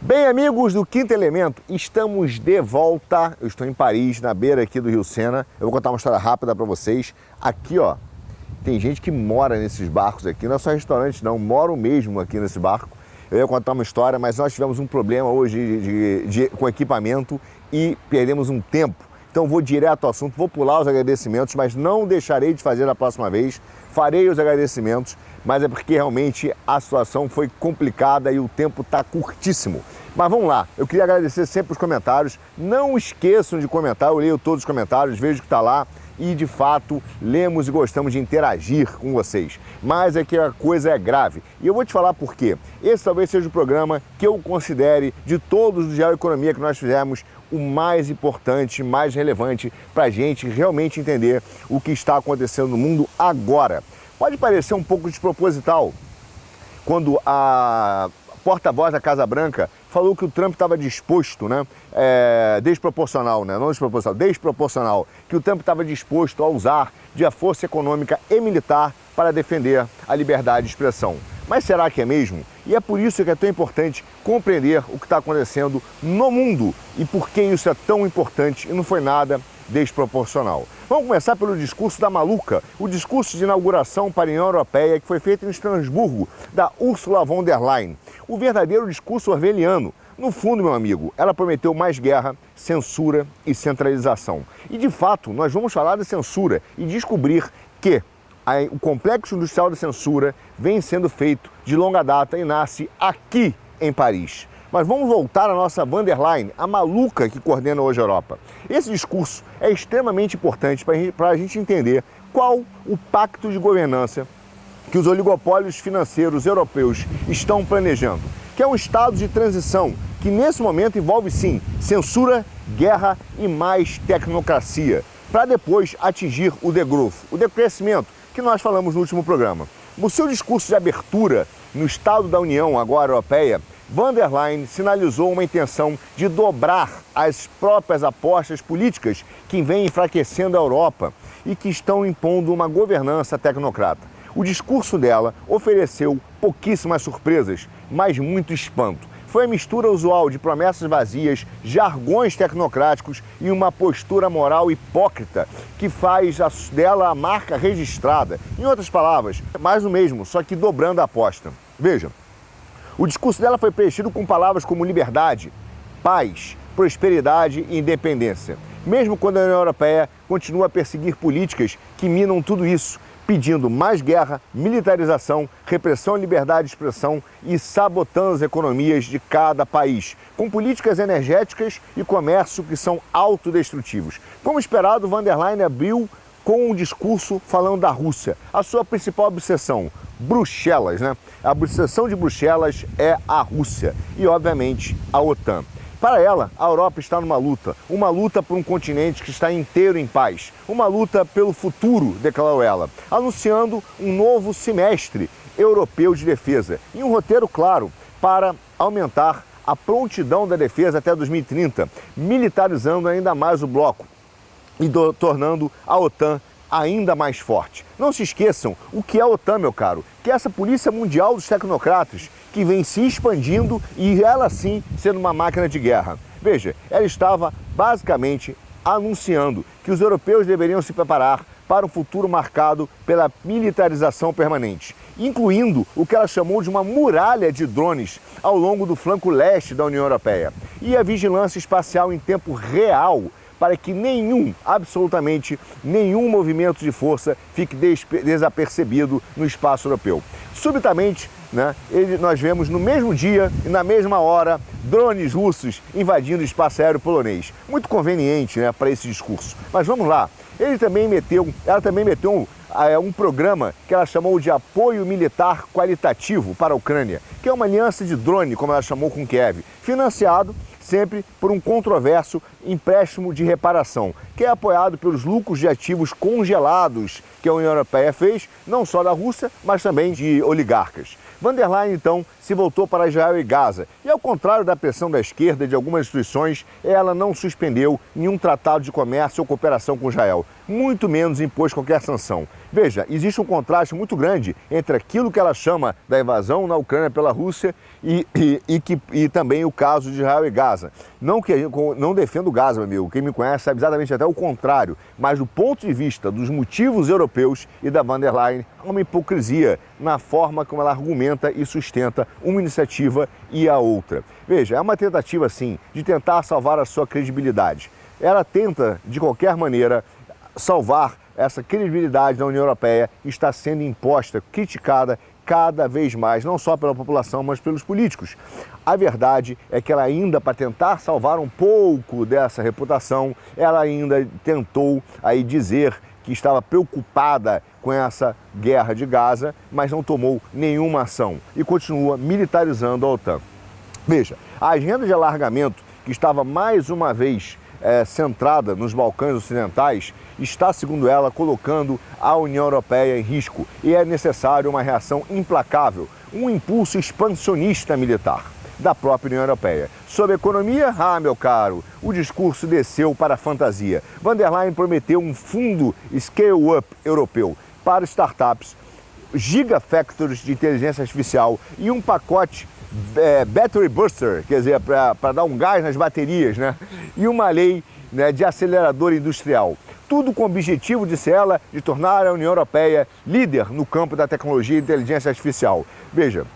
Bem, amigos do Quinto Elemento, estamos de volta. Eu estou em Paris, na beira aqui do Rio Sena. Eu vou contar uma história rápida para vocês. Aqui, ó, tem gente que mora nesses barcos aqui. Não é só restaurante, não. Moram mesmo aqui nesse barco. Eu ia contar uma história, mas nós tivemos um problema hoje com equipamento e perdemos um tempo. Então vou direto ao assunto, vou pular os agradecimentos, mas não deixarei de fazer da próxima vez. Farei os agradecimentos, mas é porque realmente a situação foi complicada e o tempo está curtíssimo. Mas vamos lá, eu queria agradecer sempre os comentários. Não esqueçam de comentar, eu leio todos os comentários, vejo que está lá e de fato lemos e gostamos de interagir com vocês. Mas é que a coisa é grave. E eu vou te falar por quê. Esse talvez seja o programa que eu considere, de todos do Diário Economia que nós fizemos, o mais importante, mais relevante para a gente realmente entender o que está acontecendo no mundo agora. Pode parecer um pouco desproposital quando a porta-voz da Casa Branca falou que o Trump estava disposto, desproporcional, não desproporcional, desproporcional, que o Trump estava disposto a usar de a força econômica e militar para defender a liberdade de expressão. Mas será que é mesmo? E é por isso que é tão importante compreender o que está acontecendo no mundo e por que isso é tão importante e não foi nada desproporcional. Vamos começar pelo discurso da maluca, o discurso de inauguração para a União Europeia que foi feito em Estrasburgo, da Ursula von der Leyen. O verdadeiro discurso orwelliano. No fundo, meu amigo, ela prometeu mais guerra, censura e centralização. E de fato, nós vamos falar de censura e descobrir que o complexo industrial da censura vem sendo feito de longa data e nasce aqui em Paris. Mas vamos voltar à nossa von der Leyen, a maluca que coordena hoje a Europa. Esse discurso é extremamente importante para a gente entender qual o pacto de governança que os oligopólios financeiros europeus estão planejando, que é um estado de transição que nesse momento envolve sim censura, guerra e mais tecnocracia, para depois atingir o degrowth, o decrescimento, que nós falamos no último programa. No seu discurso de abertura no Estado da União, agora europeia, von der Leyen sinalizou uma intenção de dobrar as próprias apostas políticas que vêm enfraquecendo a Europa e que estão impondo uma governança tecnocrata. O discurso dela ofereceu pouquíssimas surpresas, mas muito espanto. Foi a mistura usual de promessas vazias, jargões tecnocráticos e uma postura moral hipócrita que faz dela a marca registrada. Em outras palavras, mais o mesmo, só que dobrando a aposta. Veja, o discurso dela foi preenchido com palavras como liberdade, paz, prosperidade e independência. Mesmo quando a União Europeia continua a perseguir políticas que minam tudo isso, pedindo mais guerra, militarização, repressão à liberdade de expressão e sabotando as economias de cada país, com políticas energéticas e comércio que são autodestrutivos. Como esperado, von der Leyen abriu com um discurso falando da Rússia, a sua principal obsessão, Bruxelas, A obsessão de Bruxelas é a Rússia e, obviamente, a OTAN. Para ela, a Europa está numa luta por um continente que está inteiro em paz, uma luta pelo futuro, declarou ela, anunciando um novo semestre europeu de defesa e um roteiro claro para aumentar a prontidão da defesa até 2030, militarizando ainda mais o bloco e tornando a OTAN ainda mais forte. Não se esqueçam o que é a OTAN, meu caro, que é essa polícia mundial dos tecnocratas que vem se expandindo e ela sim sendo uma máquina de guerra. Veja, ela estava basicamente anunciando que os europeus deveriam se preparar para um futuro marcado pela militarização permanente, incluindo o que ela chamou de uma muralha de drones ao longo do flanco leste da União Europeia e a vigilância espacial em tempo real para que absolutamente nenhum movimento de força fique desapercebido no espaço europeu. Subitamente, nós vemos no mesmo dia e na mesma hora drones russos invadindo o espaço aéreo polonês. Muito conveniente para esse discurso. Mas vamos lá, ela também meteu um programa que ela chamou de apoio militar qualitativo para a Ucrânia, que é uma aliança de drone, como ela chamou, com Kiev, financiado sempre por um controverso empréstimo de reparação, que é apoiado pelos lucros de ativos congelados que a União Europeia fez, não só da Rússia, mas também de oligarcas. Von der Leyen, então, se voltou para Israel e Gaza. E ao contrário da pressão da esquerda e de algumas instituições, ela não suspendeu nenhum tratado de comércio ou cooperação com Israel, muito menos impôs qualquer sanção. Veja, existe um contraste muito grande entre aquilo que ela chama da invasão na Ucrânia pela Rússia e também o caso de Israel e Gaza. Não defendo Gaza, meu amigo, quem me conhece sabe exatamente até o contrário, mas do ponto de vista dos motivos europeus e da Von der Leyen, há uma hipocrisia na forma como ela argumenta e sustenta uma iniciativa e a outra. Veja, é uma tentativa, sim, de tentar salvar a sua credibilidade. Ela tenta, de qualquer maneira, salvar essa credibilidade da União Europeia que está sendo imposta, criticada cada vez mais, não só pela população, mas pelos políticos. A verdade é que ela ainda, para tentar salvar um pouco dessa reputação, ela ainda tentou aí dizer que estava preocupada com essa guerra de Gaza, mas não tomou nenhuma ação e continua militarizando a OTAN. Veja, a agenda de alargamento, que estava mais uma vez centrada nos Balcãs Ocidentais, está, segundo ela, colocando a União Europeia em risco e é necessário uma reação implacável, um impulso expansionista militar da própria União Europeia. Sobre a economia, meu caro, o discurso desceu para a fantasia. Von der Leyen prometeu um fundo scale-up europeu para startups, gigafactories de inteligência artificial e um pacote battery booster, quer dizer, para dar um gás nas baterias, né? E uma lei, né, de acelerador industrial. Tudo com o objetivo, disse ela, de tornar a União Europeia líder no campo da tecnologia e inteligência artificial. Veja,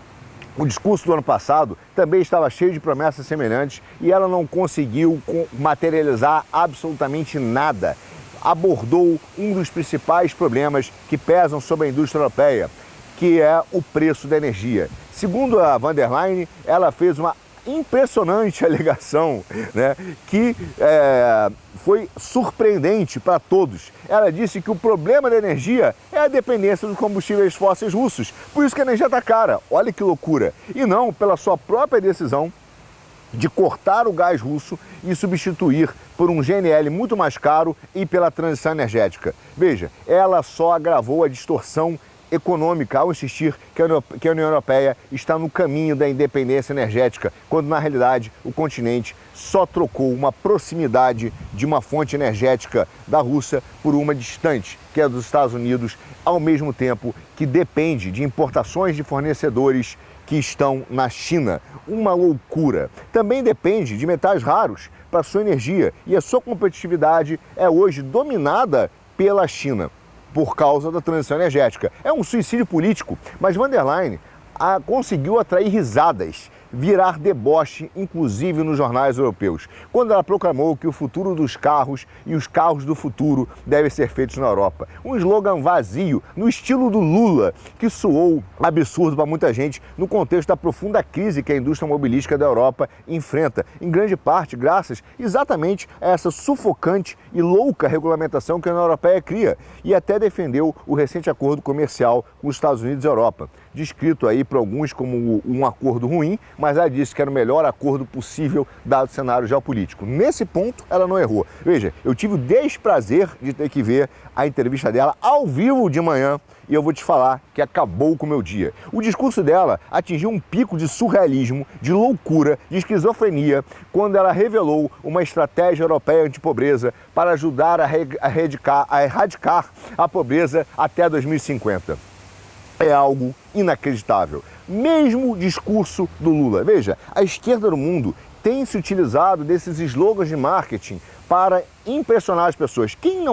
o discurso do ano passado também estava cheio de promessas semelhantes e ela não conseguiu materializar absolutamente nada. Abordou um dos principais problemas que pesam sobre a indústria europeia, que é o preço da energia. Segundo a Von der Leyen, ela fez uma impressionante alegação, né, que foi surpreendente para todos. Ela disse que o problema da energia é a dependência dos combustíveis fósseis russos. Por isso que a energia está cara. Olha que loucura. E não pela sua própria decisão de cortar o gás russo e substituir por um GNL muito mais caro e pela transição energética. Veja, ela só agravou a distorção econômica ao insistir que a União Europeia está no caminho da independência energética, quando na realidade o continente só trocou uma proximidade de uma fonte energética da Rússia por uma distante, que é dos Estados Unidos, ao mesmo tempo que depende de importações de fornecedores que estão na China. Uma loucura. Também depende de metais raros para sua energia e a sua competitividade é hoje dominada pela China por causa da transição energética. É um suicídio político, mas Von der Leyen conseguiu atrair risadas, virar deboche, inclusive nos jornais europeus, quando ela proclamou que o futuro dos carros e os carros do futuro devem ser feitos na Europa. Um slogan vazio, no estilo do Lula, que soou absurdo para muita gente no contexto da profunda crise que a indústria automobilística da Europa enfrenta, em grande parte graças exatamente a essa sufocante e louca regulamentação que a União Europeia cria, e até defendeu o recente acordo comercial com os Estados Unidos e a Europa, descrito aí por alguns como um acordo ruim, mas ela disse que era o melhor acordo possível dado o cenário geopolítico. Nesse ponto, ela não errou. Veja, eu tive o desprazer de ter que ver a entrevista dela ao vivo de manhã e eu vou te falar que acabou com o meu dia. O discurso dela atingiu um pico de surrealismo, de loucura, de esquizofrenia, quando ela revelou uma estratégia europeia antipobreza para ajudar a erradicar a pobreza até 2050. É algo inacreditável. Mesmo discurso do Lula. Veja, a esquerda no mundo tem se utilizado desses slogans de marketing para impressionar as pessoas. Quem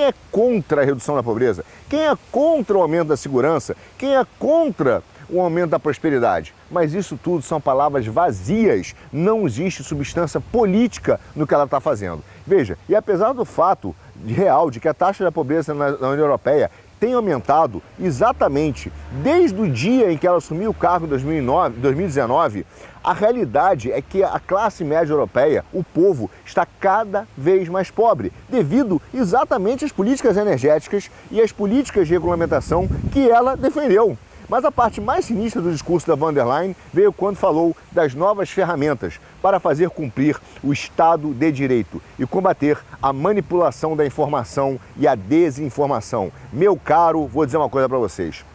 é contra a redução da pobreza? Quem é contra o aumento da segurança? Quem é contra o aumento da prosperidade? Mas isso tudo são palavras vazias, não existe substância política no que ela está fazendo. Veja, e apesar do fato real de que a taxa da pobreza na União Europeia tem aumentado exatamente desde o dia em que ela assumiu o cargo em 2019, a realidade é que a classe média europeia, o povo, está cada vez mais pobre, devido exatamente às políticas energéticas e às políticas de regulamentação que ela defendeu. Mas a parte mais sinistra do discurso da Von der Leyen veio quando falou das novas ferramentas para fazer cumprir o Estado de Direito e combater a manipulação da informação e a desinformação. Meu caro, vou dizer uma coisa para vocês.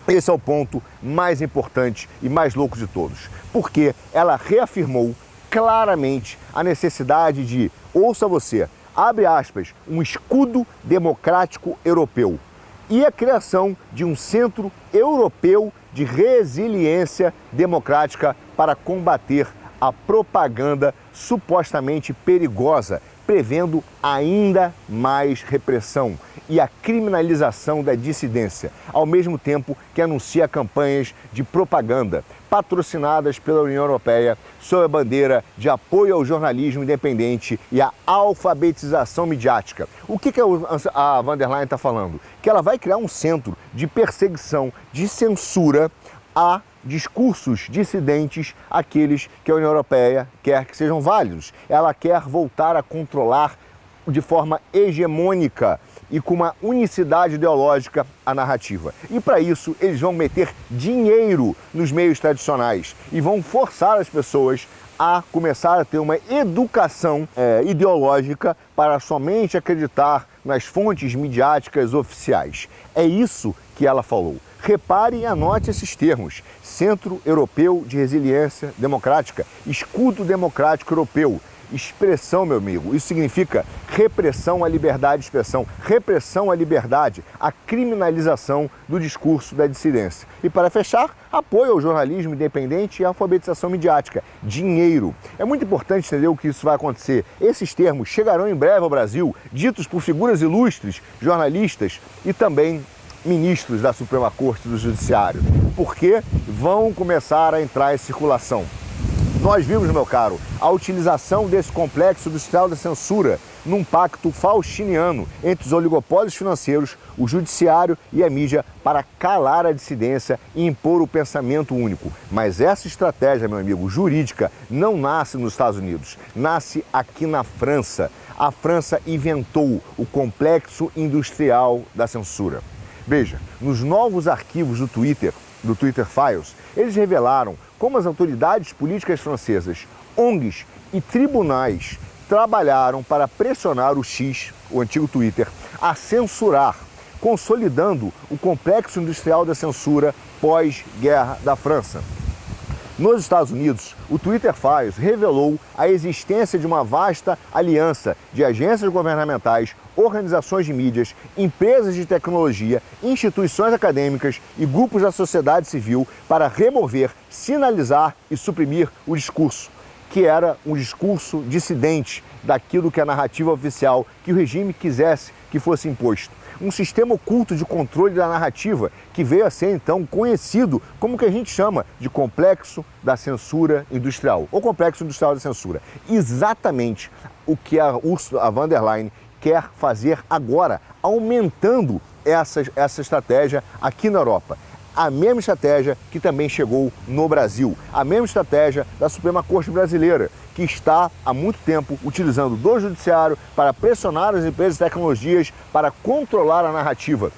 Esse é o ponto mais importante e mais louco de todos, porque ela reafirmou claramente a necessidade de, ouça você, abre aspas, um escudo democrático europeu e a criação de um centro europeu de resiliência democrática para combater a propaganda supostamente perigosa, prevendo ainda mais repressão e a criminalização da dissidência, ao mesmo tempo que anuncia campanhas de propaganda patrocinadas pela União Europeia sob a bandeira de apoio ao jornalismo independente e à alfabetização midiática. O que a von der Leyen está falando? Que ela vai criar um centro de perseguição, de censura a discursos dissidentes, aqueles que a União Europeia quer que sejam válidos. Ela quer voltar a controlar de forma hegemônica e com uma unicidade ideológica a narrativa. E para isso eles vão meter dinheiro nos meios tradicionais e vão forçar as pessoas a começar a ter uma educação ideológica para somente acreditar nas fontes midiáticas oficiais. É isso que ela falou. Repare e anote esses termos: Centro Europeu de Resiliência Democrática, Escudo Democrático Europeu. Expressão, meu amigo, isso significa repressão à liberdade de expressão, repressão à liberdade, a criminalização do discurso da dissidência. E para fechar, apoio ao jornalismo independente e à alfabetização midiática, dinheiro. É muito importante entender o que isso vai acontecer. Esses termos chegarão em breve ao Brasil, ditos por figuras ilustres, jornalistas e também ministros da Suprema Corte do Judiciário, porque vão começar a entrar em circulação. Nós vimos, meu caro, a utilização desse complexo industrial da censura num pacto faustiniano entre os oligopólios financeiros, o judiciário e a mídia para calar a dissidência e impor o pensamento único. Mas essa estratégia, meu amigo, jurídica, não nasce nos Estados Unidos, nasce aqui na França. A França inventou o complexo industrial da censura. Veja, nos novos arquivos do Twitter Files, eles revelaram como as autoridades políticas francesas, ONGs e tribunais trabalharam para pressionar o X, o antigo Twitter, a censurar, consolidando o complexo industrial da censura pós-guerra da França. Nos Estados Unidos, o Twitter Files revelou a existência de uma vasta aliança de agências governamentais, organizações de mídias, empresas de tecnologia, instituições acadêmicas e grupos da sociedade civil para remover, sinalizar e suprimir o discurso, que era um discurso dissidente daquilo que a narrativa oficial, que o regime quisesse que fosse imposto. Um sistema oculto de controle da narrativa que veio a ser então conhecido como o que a gente chama de complexo da censura industrial, ou complexo industrial da censura. Exatamente o que a von der Leyen quer fazer agora, aumentando essa estratégia aqui na Europa. A mesma estratégia que também chegou no Brasil, a mesma estratégia da Suprema Corte Brasileira, que está há muito tempo utilizando do judiciário para pressionar as empresas de tecnologias para controlar a narrativa.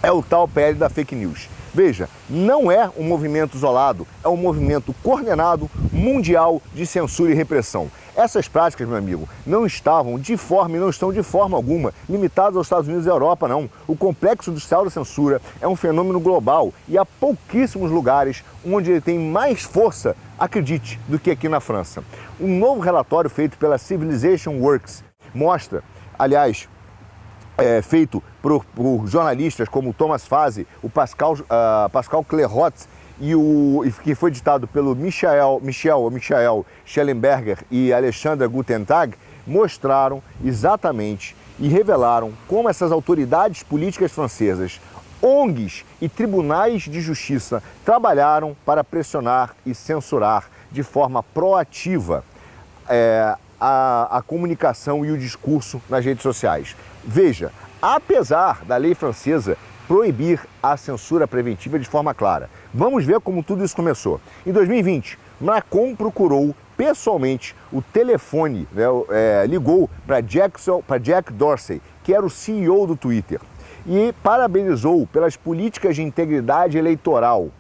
É o tal PL da fake news. Veja, não é um movimento isolado, é um movimento coordenado mundial de censura e repressão. Essas práticas, meu amigo, não estão de forma alguma limitadas aos Estados Unidos e à Europa, não. O complexo industrial da censura é um fenômeno global e há pouquíssimos lugares onde ele tem mais força, acredite, do que aqui na França. Um novo relatório feito pela Civilization Works mostra, aliás, feito por jornalistas como Thomas Fazi, o Pascal Clairot e que foi ditado pelo Michael Schellenberger e Alexandra Gutentag, mostraram exatamente e revelaram como essas autoridades políticas francesas, ONGs e tribunais de justiça trabalharam para pressionar e censurar de forma proativa a comunicação e o discurso nas redes sociais. Veja, apesar da lei francesa proibir a censura preventiva de forma clara, vamos ver como tudo isso começou. Em 2020, Macron procurou pessoalmente o telefone, ligou para Jack Dorsey, que era o CEO do Twitter, e parabenizou pelas políticas de integridade eleitoral,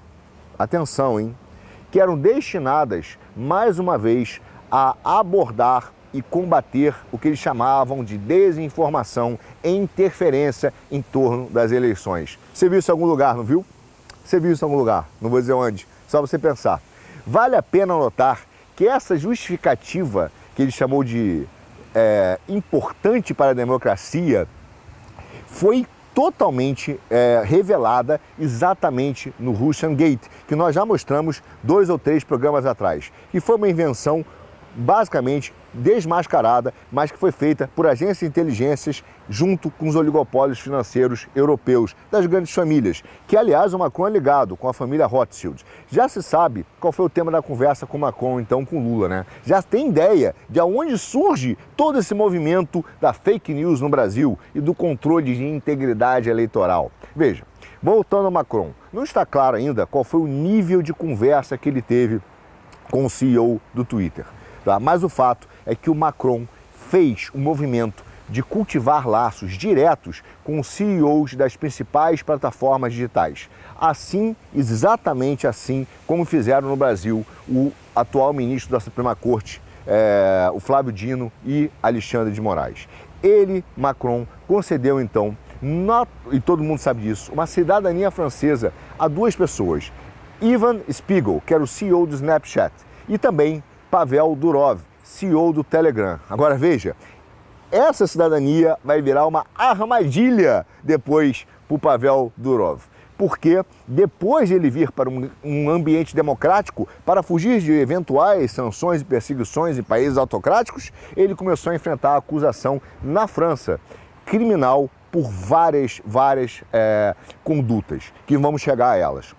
atenção, hein, que eram destinadas, mais uma vez, a abordar e combater o que eles chamavam de desinformação e interferência em torno das eleições. Você viu isso em algum lugar, não viu? Você viu isso em algum lugar, não vou dizer onde, só você pensar. Vale a pena notar que essa justificativa, que ele chamou de importante para a democracia, foi totalmente revelada exatamente no Russian Gate, que nós já mostramos 2 ou 3 programas atrás, que foi uma invenção basicamente desmascarada, mas que foi feita por agências de inteligências junto com os oligopólios financeiros europeus, das grandes famílias, que aliás o Macron é ligado com a família Rothschild. Já se sabe qual foi o tema da conversa com o Macron, então com Lula, né? Já tem ideia de onde surge todo esse movimento da fake news no Brasil e do controle de integridade eleitoral. Veja, voltando ao Macron, não está claro ainda qual foi o nível de conversa que ele teve com o CEO do Twitter. Tá? Mas o fato é que o Macron fez um movimento de cultivar laços diretos com os CEOs das principais plataformas digitais. Assim, exatamente assim como fizeram no Brasil o atual ministro da Suprema Corte, o Flávio Dino e Alexandre de Moraes. Ele, Macron, concedeu então, e todo mundo sabe disso, uma cidadania francesa a 2 pessoas. Ivan Spiegel, que era o CEO do Snapchat, e também Pavel Durov, CEO do Telegram. Agora veja, essa cidadania vai virar uma armadilha depois para o Pavel Durov. Porque depois de ele vir para um ambiente democrático, para fugir de eventuais sanções e perseguições em países autocráticos, ele começou a enfrentar a acusação na França, criminal por várias condutas, que vamos chegar a elas.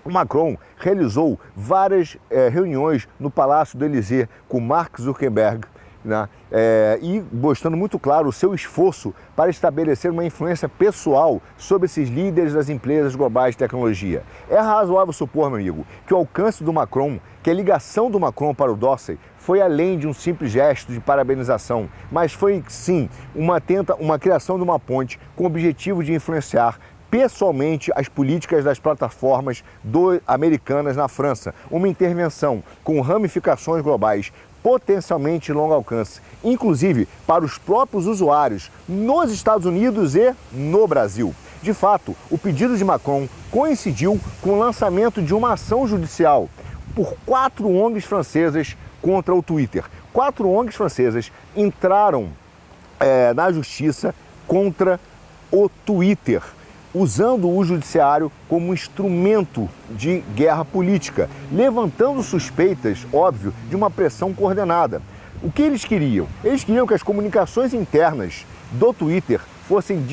O Macron realizou várias reuniões no Palácio do Élysée com Mark Zuckerberg, né? E mostrando muito claro o seu esforço para estabelecer uma influência pessoal sobre esses líderes das empresas globais de tecnologia. É razoável supor, meu amigo, que o alcance do Macron, que a ligação do Macron para o Dorsey foi além de um simples gesto de parabenização, mas foi sim uma criação de uma ponte com o objetivo de influenciar pessoalmente as políticas das plataformas americanas na França. Uma intervenção com ramificações globais potencialmente de longo alcance, inclusive para os próprios usuários nos Estados Unidos e no Brasil. De fato, o pedido de Macron coincidiu com o lançamento de uma ação judicial por 4 ONGs francesas contra o Twitter. 4 ONGs francesas entraram na justiça contra o Twitter, usando o judiciário como instrumento de guerra política, levantando suspeitas, óbvio, de uma pressão coordenada. O que eles queriam? Eles queriam que as comunicações internas do Twitter fossem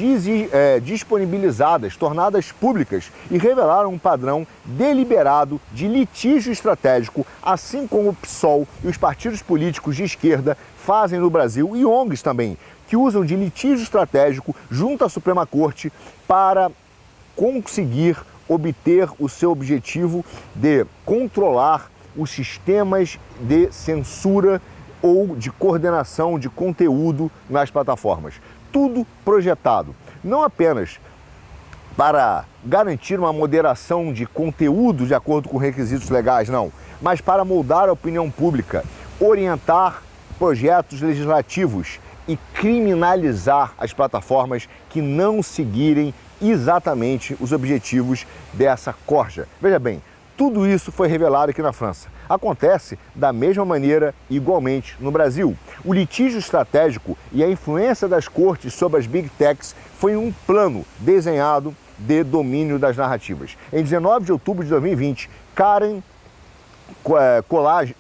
disponibilizadas, tornadas públicas, e revelaram um padrão deliberado de litígio estratégico, assim como o PSOL e os partidos políticos de esquerda fazem no Brasil, e ONGs também, que usam de litígio estratégico junto à Suprema Corte para conseguir obter o seu objetivo de controlar os sistemas de censura ou de coordenação de conteúdo nas plataformas. Tudo projetado, não apenas para garantir uma moderação de conteúdo de acordo com requisitos legais, não, mas para moldar a opinião pública, orientar projetos legislativos e criminalizar as plataformas que não seguirem exatamente os objetivos dessa corja. Veja bem, tudo isso foi revelado aqui na França. Acontece da mesma maneira, igualmente, no Brasil. O litígio estratégico e a influência das cortes sobre as Big Techs foi um plano desenhado de domínio das narrativas. Em 19 de outubro de 2020, Karen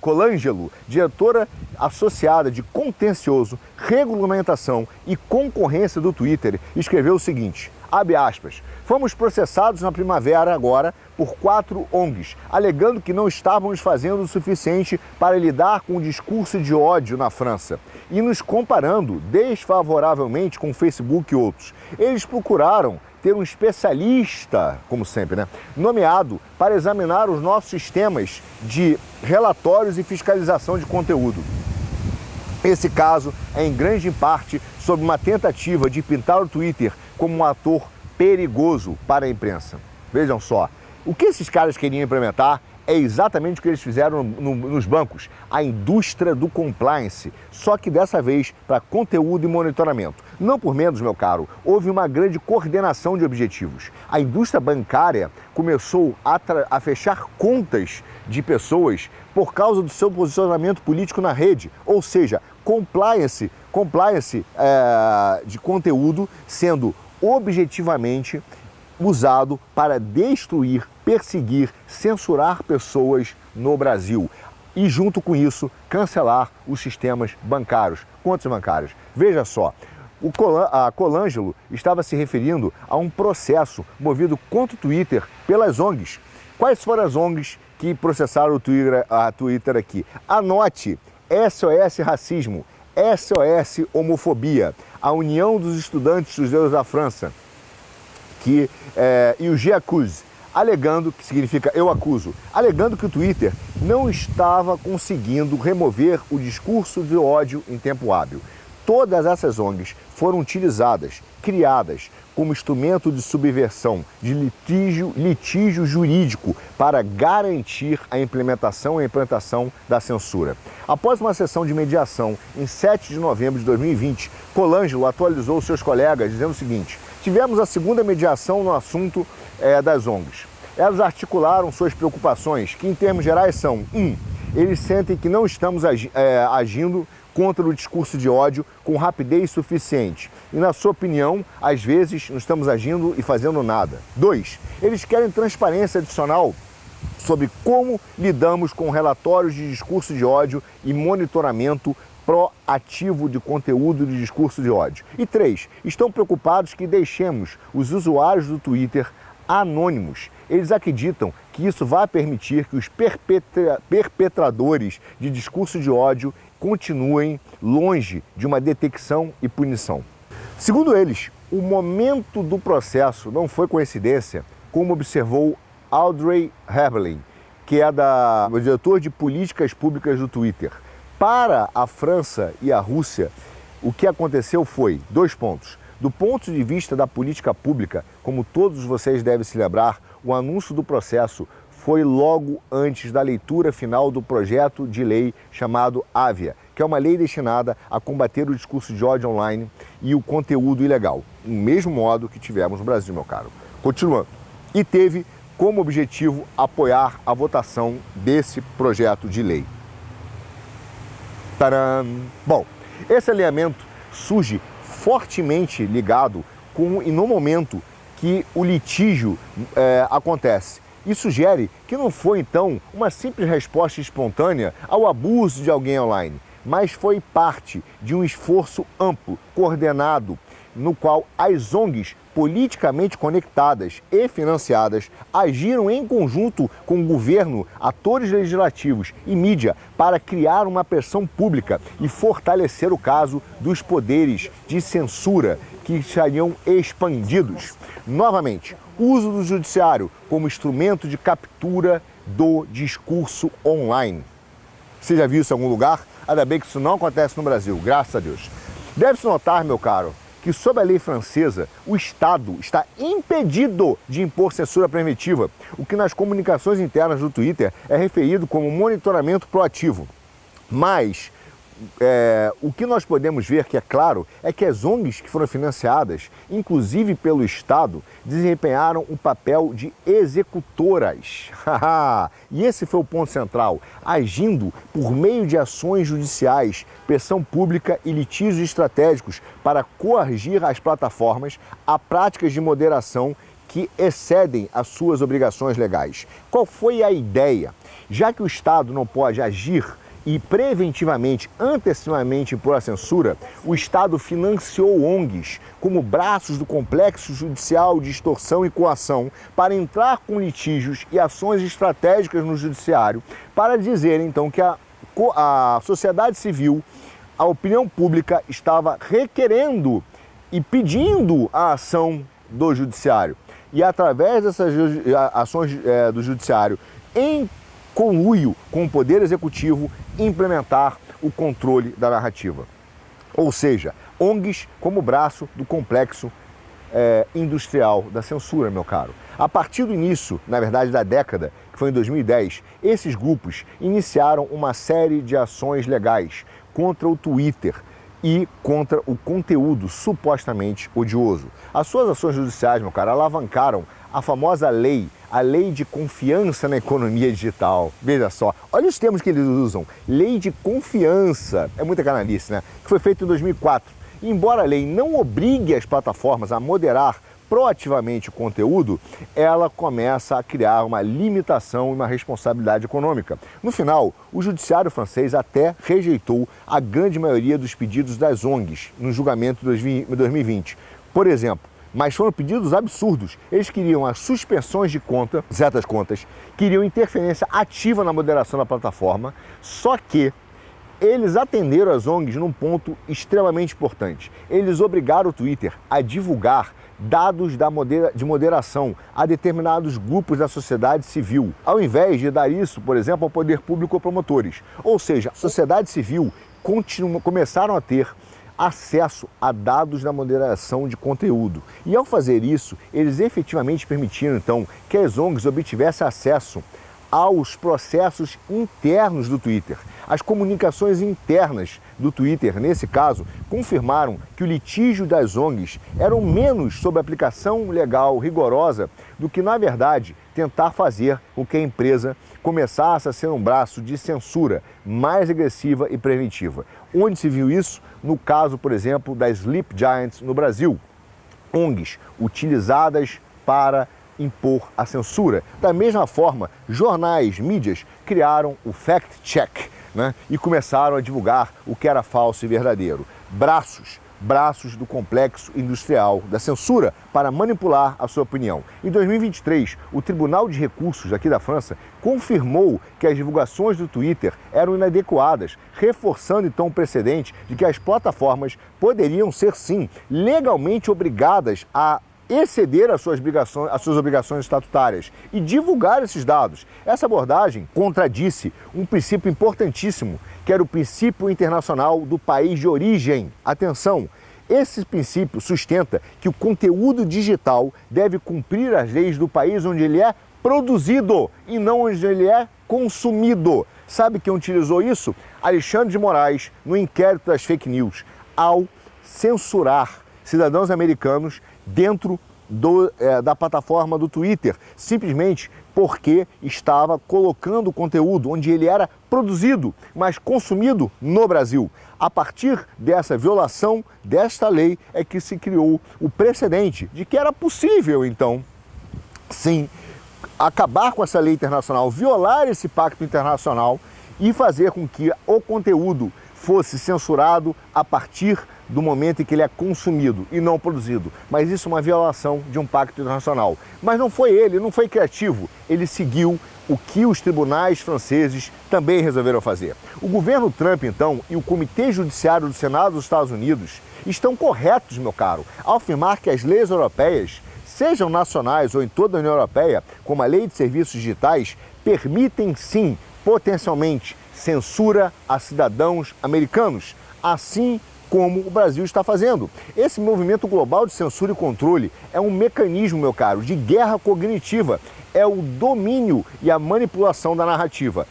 Colangelo, diretora associada de contencioso, regulamentação e concorrência do Twitter, escreveu o seguinte, abre aspas, fomos processados na primavera agora por 4 ONGs, alegando que não estávamos fazendo o suficiente para lidar com o discurso de ódio na França e nos comparando desfavoravelmente com o Facebook e outros. Eles procuraram ter um especialista, como sempre, né, nomeado para examinar os nossos sistemas de relatórios e fiscalização de conteúdo. Esse caso é em grande parte sobre uma tentativa de pintar o Twitter como um ator perigoso para a imprensa. Vejam só, o que esses caras queriam implementar é exatamente o que eles fizeram nos bancos, a indústria do compliance, só que dessa vez para conteúdo e monitoramento. Não por menos, meu caro, houve uma grande coordenação de objetivos. A indústria bancária começou a fechar contas de pessoas por causa do seu posicionamento político na rede, ou seja, compliance de conteúdo sendo objetivamente usado para destruir, perseguir, censurar pessoas no Brasil. E junto com isso, cancelar os sistemas bancários. Contas bancárias. Veja só, a Colangelo estava se referindo a um processo movido contra o Twitter pelas ONGs. Quais foram as ONGs que processaram a Twitter aqui? Anote: SOS Racismo, SOS Homofobia, a União dos Estudantes Judeus da França, e o J'accuse, alegando, que significa eu acuso, alegando que o Twitter não estava conseguindo remover o discurso de ódio em tempo hábil. Todas essas ONGs foram utilizadas, criadas como instrumento de subversão, de litígio jurídico para garantir a implementação e a implantação da censura. Após uma sessão de mediação em 7 de novembro de 2020, Colangelo atualizou seus colegas dizendo o seguinte: tivemos a segunda mediação no assunto das ONGs. Elas articularam suas preocupações, que em termos gerais são: 1. Eles sentem que não estamos agindo contra o discurso de ódio com rapidez suficiente. E, na sua opinião, às vezes não estamos agindo e fazendo nada. 2. Eles querem transparência adicional sobre como lidamos com relatórios de discurso de ódio e monitoramento proativo de conteúdo de discurso de ódio. E 3. Estão preocupados que deixemos os usuários do Twitter anônimos. Eles acreditam que isso vai permitir que os perpetradores de discurso de ódio continuem longe de uma detecção e punição. Segundo eles, o momento do processo não foi coincidência, como observou Audrey Aberlin, que é o diretor de políticas públicas do Twitter. Para a França e a Rússia, o que aconteceu foi 2 pontos. Do ponto de vista da política pública, como todos vocês devem se lembrar, o anúncio do processo foi logo antes da leitura final do projeto de lei chamado Avia, que é uma lei destinada a combater o discurso de ódio online e o conteúdo ilegal, no mesmo modo que tivemos no Brasil, meu caro. Continuando. E teve como objetivo apoiar a votação desse projeto de lei. Tcharam! Bom, esse alinhamento surge fortemente ligado e no momento que o litígio acontece. E sugere que não foi, então, uma simples resposta espontânea ao abuso de alguém online, mas foi parte de um esforço amplo, coordenado, no qual as ONGs politicamente conectadas e financiadas agiram em conjunto com o governo, atores legislativos e mídia para criar uma pressão pública e fortalecer o caso dos poderes de censura que estariam expandidos. Novamente, o uso do judiciário como instrumento de captura do discurso online. Você já viu isso em algum lugar? Ainda bem que isso não acontece no Brasil, graças a Deus. Deve-se notar, meu caro, que sob a lei francesa, o Estado está impedido de impor censura preventiva, o que nas comunicações internas do Twitter é referido como monitoramento proativo. Mas o que nós podemos ver, que é claro, é que as ONGs que foram financiadas, inclusive pelo Estado, desempenharam um papel de executoras. E esse foi o ponto central, agindo por meio de ações judiciais, pressão pública e litígios estratégicos para coagir as plataformas a práticas de moderação que excedem as suas obrigações legais. Qual foi a ideia? Já que o Estado não pode agir e preventivamente, antecipadamente impor a censura, o Estado financiou ONGs como braços do complexo judicial de extorsão e coação para entrar com litígios e ações estratégicas no judiciário para dizer então que a sociedade civil, a opinião pública estava requerendo e pedindo a ação do judiciário. E através dessas ações do judiciário, em conluio com o Poder Executivo, implementar o controle da narrativa. Ou seja, ONGs como braço do complexo industrial da censura, meu caro. A partir do início, na verdade, da década, que foi em 2010, esses grupos iniciaram uma série de ações legais contra o Twitter, e contra o conteúdo supostamente odioso. As suas ações judiciais, meu cara, alavancaram a famosa lei, a lei de confiança na economia digital. Veja só, olha os termos que eles usam. Lei de confiança, é muita canalice, né? Que foi feita em 2004. E embora a lei não obrigue as plataformas a moderar proativamente o conteúdo, ela começa a criar uma limitação e uma responsabilidade econômica. No final, o judiciário francês até rejeitou a grande maioria dos pedidos das ONGs no julgamento de 2020. Por exemplo, mas foram pedidos absurdos. Eles queriam as suspensões de conta, certas contas, queriam interferência ativa na moderação da plataforma, só que eles atenderam as ONGs num ponto extremamente importante. Eles obrigaram o Twitter a divulgar dados de moderação a determinados grupos da sociedade civil, ao invés de dar isso, por exemplo, ao poder público ou promotores. Ou seja, a sociedade civil começaram a ter acesso a dados da moderação de conteúdo. E ao fazer isso, eles efetivamente permitiram, então, que as ONGs obtivessem acesso aos processos internos do Twitter. As comunicações internas do Twitter, nesse caso, confirmaram que o litígio das ONGs eram menos sobre aplicação legal rigorosa do que, na verdade, tentar fazer com que a empresa começasse a ser um braço de censura mais agressiva e preventiva. Onde se viu isso? No caso, por exemplo, das Sleep Giants no Brasil. ONGs utilizadas para impor a censura. Da mesma forma, jornais, mídias criaram o fact-check, né? E começaram a divulgar o que era falso e verdadeiro. Braços do complexo industrial da censura para manipular a sua opinião. Em 2023, o Tribunal de Recursos aqui da França confirmou que as divulgações do Twitter eram inadequadas, reforçando então o precedente de que as plataformas poderiam ser, sim, legalmente obrigadas a exceder as suas obrigações estatutárias e divulgar esses dados. Essa abordagem contradisse um princípio importantíssimo, que era o princípio internacional do país de origem. Atenção, esse princípio sustenta que o conteúdo digital deve cumprir as leis do país onde ele é produzido e não onde ele é consumido. Sabe quem utilizou isso? Alexandre de Moraes, no inquérito das fake news, ao censurar cidadãos americanos dentro da plataforma do Twitter, simplesmente porque estava colocando conteúdo onde ele era produzido, mas consumido no Brasil. A partir dessa violação desta lei é que se criou o precedente de que era possível, então, sim, acabar com essa lei internacional, violar esse pacto internacional e fazer com que o conteúdo fosse censurado a partir do momento em que ele é consumido e não produzido. Mas isso é uma violação de um pacto internacional. Mas não foi ele, não foi criativo. Ele seguiu o que os tribunais franceses também resolveram fazer. O governo Trump, então, e o Comitê Judiciário do Senado dos Estados Unidos estão corretos, meu caro, ao afirmar que as leis europeias, sejam nacionais ou em toda a União Europeia, como a Lei de Serviços Digitais, permitem sim, potencialmente, censura a cidadãos americanos, assim como o Brasil está fazendo. Esse movimento global de censura e controle é um mecanismo, meu caro, de guerra cognitiva. É o domínio e a manipulação da narrativa.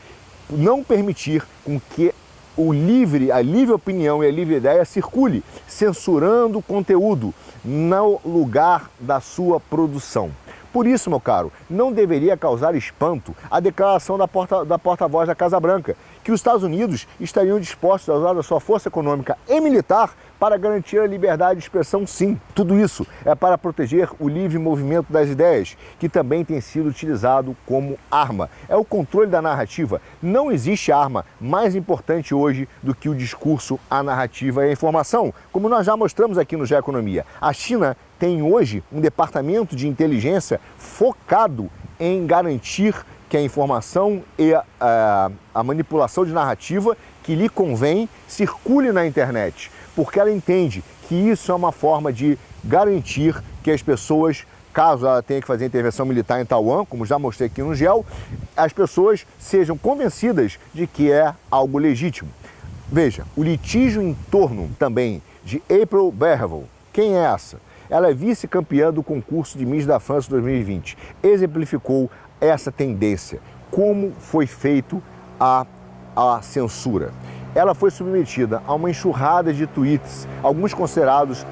Não permitir com que a livre opinião e a livre ideia circule, censurando o conteúdo no lugar da sua produção. Por isso, meu caro, não deveria causar espanto a declaração da porta-voz da Casa Branca, que os Estados Unidos estariam dispostos a usar a sua força econômica e militar para garantir a liberdade de expressão, sim. Tudo isso é para proteger o livre movimento das ideias, que também tem sido utilizado como arma. É o controle da narrativa. Não existe arma mais importante hoje do que o discurso, a narrativa e a informação, como nós já mostramos aqui no GE Economia. A China tem hoje um departamento de inteligência focado em garantir que a informação e a manipulação de narrativa que lhe convém circule na internet, porque ela entende que isso é uma forma de garantir que as pessoas, caso ela tenha que fazer intervenção militar em Taiwan, como já mostrei aqui no GEL, as pessoas sejam convencidas de que é algo legítimo. Veja, o litígio em torno também de April Berreval. Quem é essa? Ela é vice-campeã do concurso de Miss da França 2020. Exemplificou essa tendência, como foi feito a censura. ela foi submetida a uma enxurrada de tweets, alguns considerados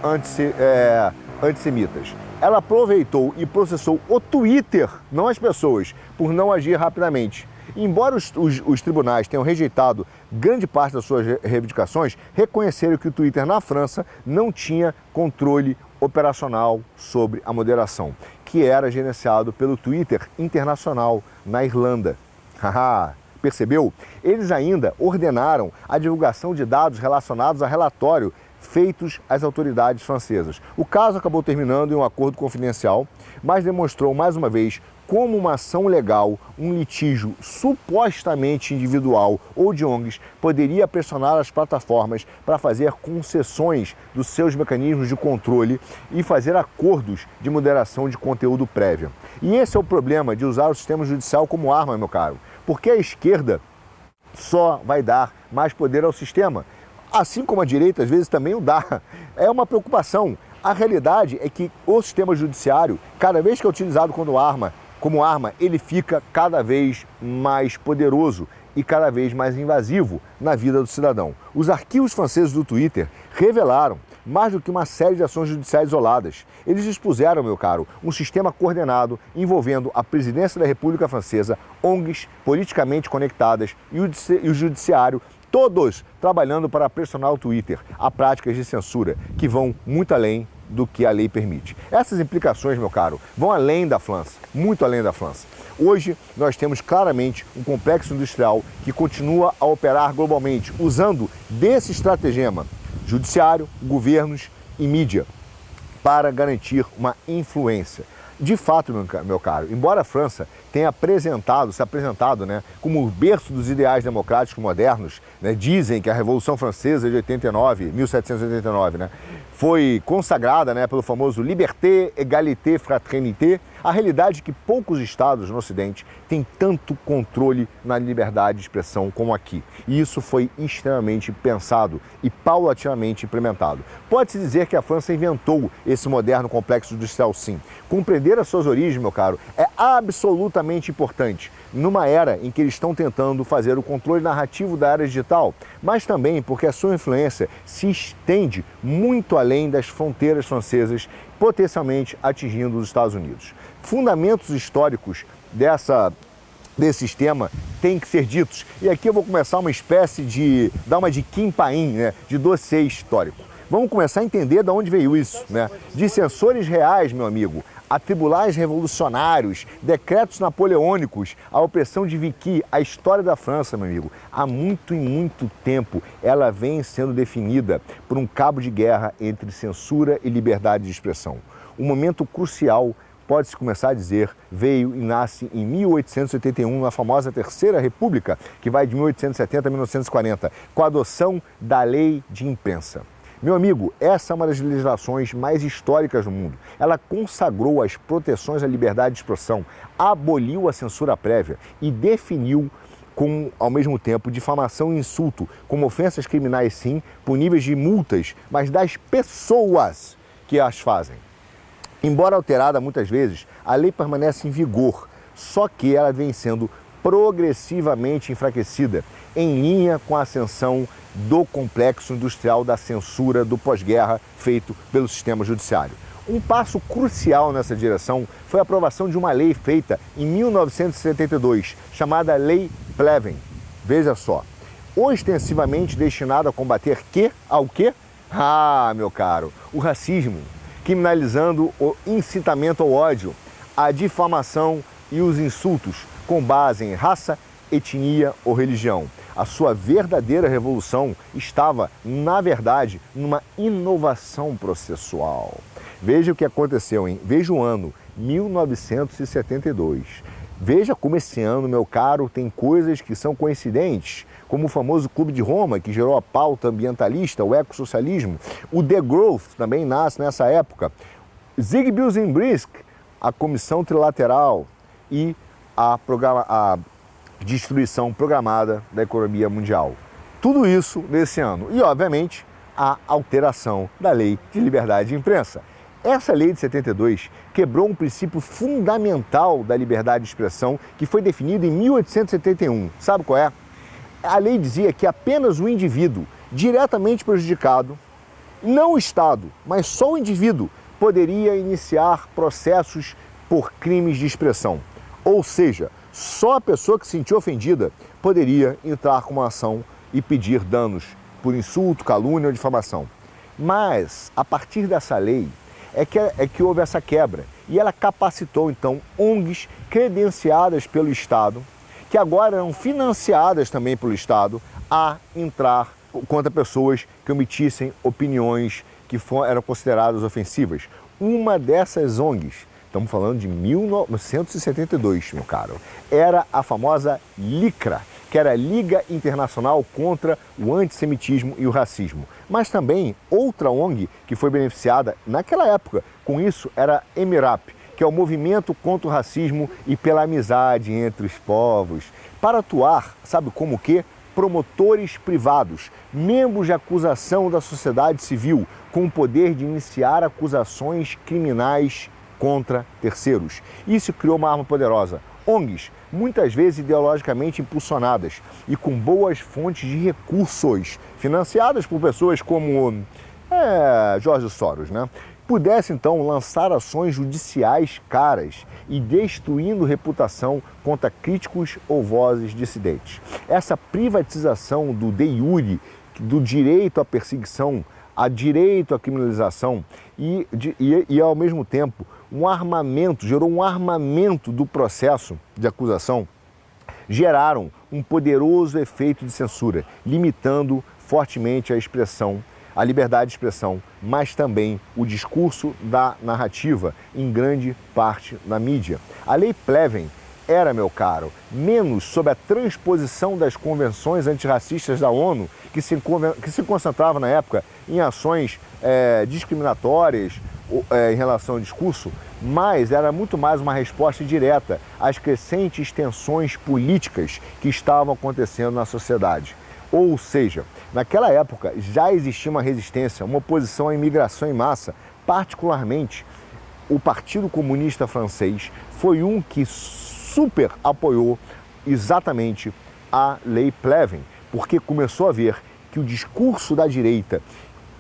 antissemitas. Ela aproveitou e processou o Twitter, não as pessoas, por não agir rapidamente. Embora os tribunais tenham rejeitado grande parte das suas reivindicações, reconheceram que o Twitter na França não tinha controle operacional sobre a moderação, que era gerenciado pelo Twitter Internacional na Irlanda. Percebeu? Eles ainda ordenaram a divulgação de dados relacionados a relatório feitos às autoridades francesas. O caso acabou terminando em um acordo confidencial, mas demonstrou mais uma vez como uma ação legal, um litígio supostamente individual ou de ONGs, poderia pressionar as plataformas para fazer concessões dos seus mecanismos de controle e fazer acordos de moderação de conteúdo prévio. E esse é o problema de usar o sistema judicial como arma, meu caro, porque a esquerda só vai dar mais poder ao sistema, assim como a direita às vezes também o dá. É uma preocupação. A realidade é que o sistema judiciário, cada vez que é utilizado como arma, ele fica cada vez mais poderoso e cada vez mais invasivo na vida do cidadão. Os arquivos franceses do Twitter revelaram mais do que uma série de ações judiciais isoladas. Eles expuseram, meu caro, um sistema coordenado envolvendo a presidência da República Francesa, ONGs politicamente conectadas e o judiciário, todos trabalhando para pressionar o Twitter a práticas de censura que vão muito além do que a lei permite. Essas implicações, meu caro, vão além da França, muito além da França. Hoje, nós temos claramente um complexo industrial que continua a operar globalmente, usando desse estratagema judiciário, governos e mídia para garantir uma influência. De fato, meu caro, embora a França tenha se apresentado como o berço dos ideais democráticos modernos, dizem que a Revolução Francesa de 1789, foi consagrada pelo famoso Liberté, Égalité, Fraternité, a realidade é que poucos estados no Ocidente têm tanto controle na liberdade de expressão como aqui. E isso foi extremamente pensado e paulatinamente implementado. Pode-se dizer que a França inventou esse moderno complexo industrial, sim. Compreender as suas origens, meu caro, é absolutamente importante numa era em que eles estão tentando fazer o controle narrativo da era digital, mas também porque a sua influência se estende muito além das fronteiras francesas, potencialmente atingindo os Estados Unidos. Fundamentos históricos desse sistema têm que ser ditos. E aqui eu vou começar uma espécie de, dar uma de Kim Paim, de dossiê histórico. Vamos começar a entender de onde veio isso, De censores reais, meu amigo, a tribunais revolucionários, decretos napoleônicos, a opressão de Vichy, a história da França, meu amigo, há muito e muito tempo ela vem sendo definida por um cabo de guerra entre censura e liberdade de expressão. Um momento crucial, pode-se começar a dizer, veio e nasce em 1881, na famosa Terceira República, que vai de 1870 a 1940, com a adoção da Lei de Imprensa. Meu amigo, essa é uma das legislações mais históricas do mundo. Ela consagrou as proteções à liberdade de expressão, aboliu a censura prévia e definiu ao mesmo tempo, difamação e insulto como ofensas criminais, sim, puníveis de multas, mas das pessoas que as fazem. Embora alterada muitas vezes, a lei permanece em vigor, só que ela vem sendo progressivamente enfraquecida, em linha com a ascensão do complexo industrial da censura do pós-guerra feito pelo sistema judiciário. Um passo crucial nessa direção foi a aprovação de uma lei feita em 1972, chamada Lei Pleven. Veja só, ostensivamente destinada a combater ao quê? Ah, meu caro, o racismo, criminalizando o incitamento ao ódio, a difamação e os insultos com base em raça, etnia ou religião. A sua verdadeira revolução estava, na verdade, numa inovação processual. Veja o que aconteceu, hein? Veja o ano, 1972. Veja como esse ano, meu caro, tem coisas que são coincidentes, como o famoso Clube de Roma, que gerou a pauta ambientalista, o ecossocialismo. O The Growth também nasce nessa época. Zigbee-Brisk, a Comissão Trilateral e a destruição programada da economia mundial. Tudo isso nesse ano. E, obviamente, a alteração da Lei de Liberdade de Imprensa. Essa lei de 72 quebrou um princípio fundamental da liberdade de expressão que foi definido em 1871. Sabe qual é? A lei dizia que apenas o indivíduo diretamente prejudicado, não o Estado, mas só o indivíduo, poderia iniciar processos por crimes de expressão. Ou seja, só a pessoa que se sentiu ofendida poderia entrar com uma ação e pedir danos por insulto, calúnia ou difamação. Mas, a partir dessa lei, é que houve essa quebra. E ela capacitou, então, ONGs credenciadas pelo Estado, que agora eram financiadas também pelo Estado, a entrar contra pessoas que omitissem opiniões que eram consideradas ofensivas. Uma dessas ONGs, estamos falando de 1972, meu caro, era a famosa LICRA, que era a Liga Internacional contra o Antissemitismo e o Racismo. Mas também outra ONG que foi beneficiada naquela época com isso era EMIRAP, que é o Movimento contra o Racismo e pela Amizade entre os Povos, para atuar, sabe como que? Promotores privados, membros de acusação da sociedade civil, com o poder de iniciar acusações criminais contra terceiros. Isso criou uma arma poderosa. ONGs, muitas vezes ideologicamente impulsionadas e com boas fontes de recursos, financiadas por pessoas como Jorge Soros, né? Pudesse então lançar ações judiciais caras e destruindo reputação contra críticos ou vozes dissidentes. Essa privatização do de iure, do direito à perseguição, a direito à criminalização e ao mesmo tempo gerou um armamento do processo de acusação, geraram um poderoso efeito de censura, limitando fortemente a liberdade de expressão, mas também o discurso da narrativa em grande parte da mídia. A Lei Pleven era, meu caro, menos sobre a transposição das convenções antirracistas da ONU, que se concentrava na época em ações discriminatórias em relação ao discurso, mas era muito mais uma resposta direta às crescentes tensões políticas que estavam acontecendo na sociedade. Ou seja, naquela época já existia uma resistência, uma oposição à imigração em massa, particularmente o Partido Comunista Francês foi um que super apoiou exatamente a Lei Pleven, porque começou a ver que o discurso da direita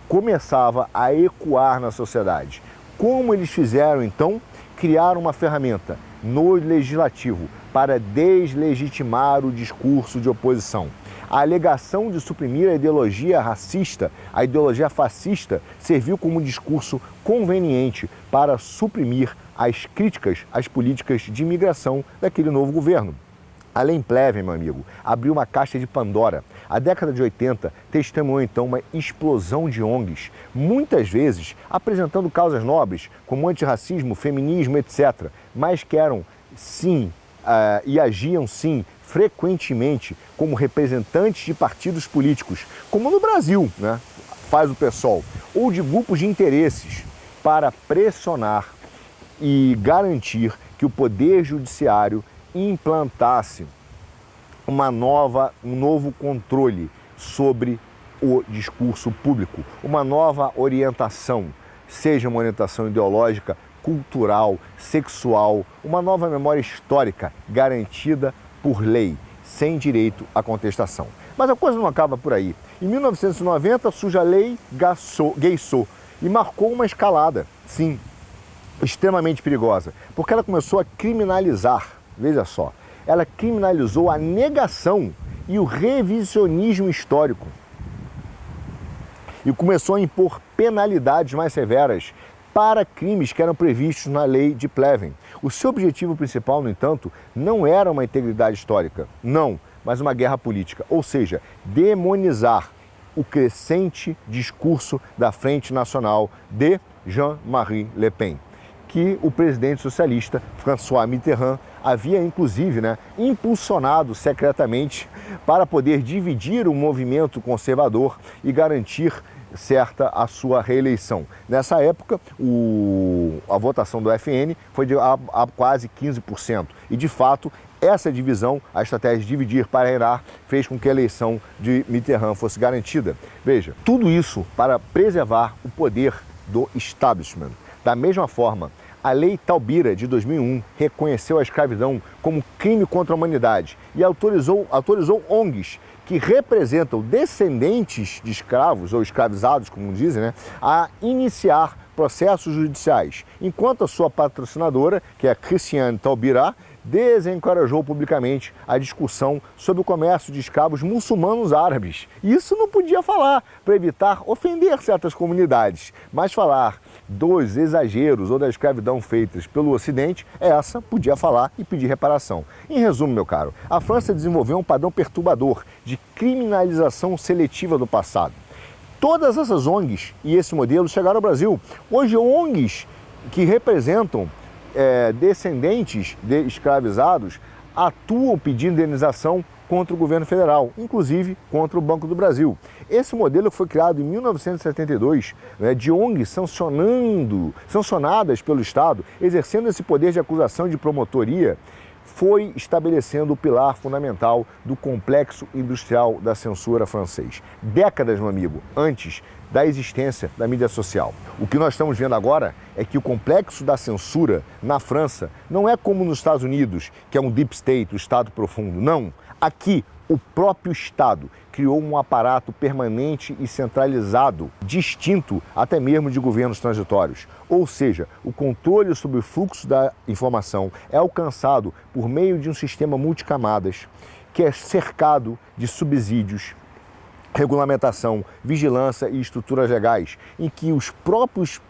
começava a ecoar na sociedade. Como eles fizeram, então? Criaram uma ferramenta no legislativo para deslegitimar o discurso de oposição. A alegação de suprimir a ideologia racista, a ideologia fascista, serviu como um discurso conveniente para suprimir as críticas às políticas de imigração daquele novo governo. A Lei Pleven, meu amigo, abriu uma caixa de Pandora. A década de 80 testemunhou então uma explosão de ONGs, muitas vezes apresentando causas nobres, como antirracismo, feminismo, etc., mas que eram, sim, e agiam, sim, frequentemente como representantes de partidos políticos, como no Brasil, né, faz o PSOL, ou de grupos de interesses, para pressionar e garantir que o Poder Judiciário implantasse um novo controle sobre o discurso público, uma nova orientação, seja uma orientação ideológica, cultural, sexual, uma nova memória histórica garantida por lei, sem direito à contestação. Mas a coisa não acaba por aí. Em 1990 surge a Lei Gueïçô e marcou uma escalada, sim, extremamente perigosa, porque ela começou a criminalizar, veja só, ela criminalizou a negação e o revisionismo histórico e começou a impor penalidades mais severas para crimes que eram previstos na Lei de Pleven. O seu objetivo principal, no entanto, não era uma integridade histórica, não, mas uma guerra política, ou seja, demonizar o crescente discurso da Frente Nacional de Jean-Marie Le Pen, que o presidente socialista François Mitterrand havia, inclusive, impulsionado secretamente para poder dividir o movimento conservador e garantir certa a sua reeleição. Nessa época, a votação do FN foi de quase 15%. E, de fato, essa divisão, a estratégia de dividir para reinar, fez com que a eleição de Mitterrand fosse garantida. Veja, tudo isso para preservar o poder do establishment. Da mesma forma, a Lei Taubira, de 2001, reconheceu a escravidão como crime contra a humanidade e autorizou ONGs que representam descendentes de escravos, ou escravizados, como dizem, né, a iniciar processos judiciais, enquanto a sua patrocinadora, que é a Christiane Taubira, desencorajou publicamente a discussão sobre o comércio de escravos muçulmanos árabes. Isso não podia falar, para evitar ofender certas comunidades, mas falar dos exageros ou da escravidão feitas pelo Ocidente, essa podia falar e pedir reparação. Em resumo, meu caro, a França desenvolveu um padrão perturbador de criminalização seletiva do passado. Todas essas ONGs e esse modelo chegaram ao Brasil. Hoje, ONGs que representam descendentes de escravizados atuam pedindo indenização contra o governo federal, inclusive contra o Banco do Brasil. Esse modelo foi criado em 1972, de ONGs sancionadas pelo Estado, exercendo esse poder de acusação de promotoria, foi estabelecendo o pilar fundamental do complexo industrial da censura francês. Décadas, meu amigo, antes da existência da mídia social. O que nós estamos vendo agora é que o complexo da censura na França não é como nos Estados Unidos, que é um deep state, o Estado profundo. Não. Aqui, o próprio Estado criou um aparato permanente e centralizado, distinto até mesmo de governos transitórios. Ou seja, o controle sobre o fluxo da informação é alcançado por meio de um sistema multicamadas que é cercado de subsídios, regulamentação, vigilância e estruturas legais, em que os próprios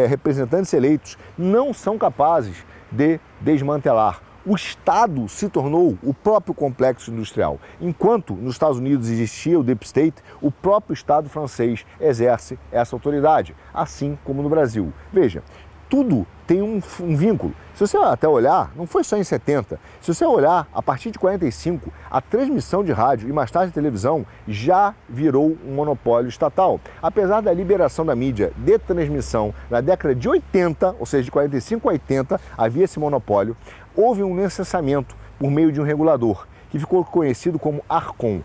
representantes eleitos não são capazes de desmantelar. O Estado se tornou o próprio complexo industrial. Enquanto nos Estados Unidos existia o Deep State, o próprio Estado francês exerce essa autoridade, assim como no Brasil. Veja, tudo tem um vínculo. Se você até olhar, não foi só em 70, se você olhar, a partir de 45, a transmissão de rádio e mais tarde televisão já virou um monopólio estatal. Apesar da liberação da mídia de transmissão na década de 80, ou seja, de 45 a 80, havia esse monopólio, houve um licenciamento por meio de um regulador, que ficou conhecido como Arcom,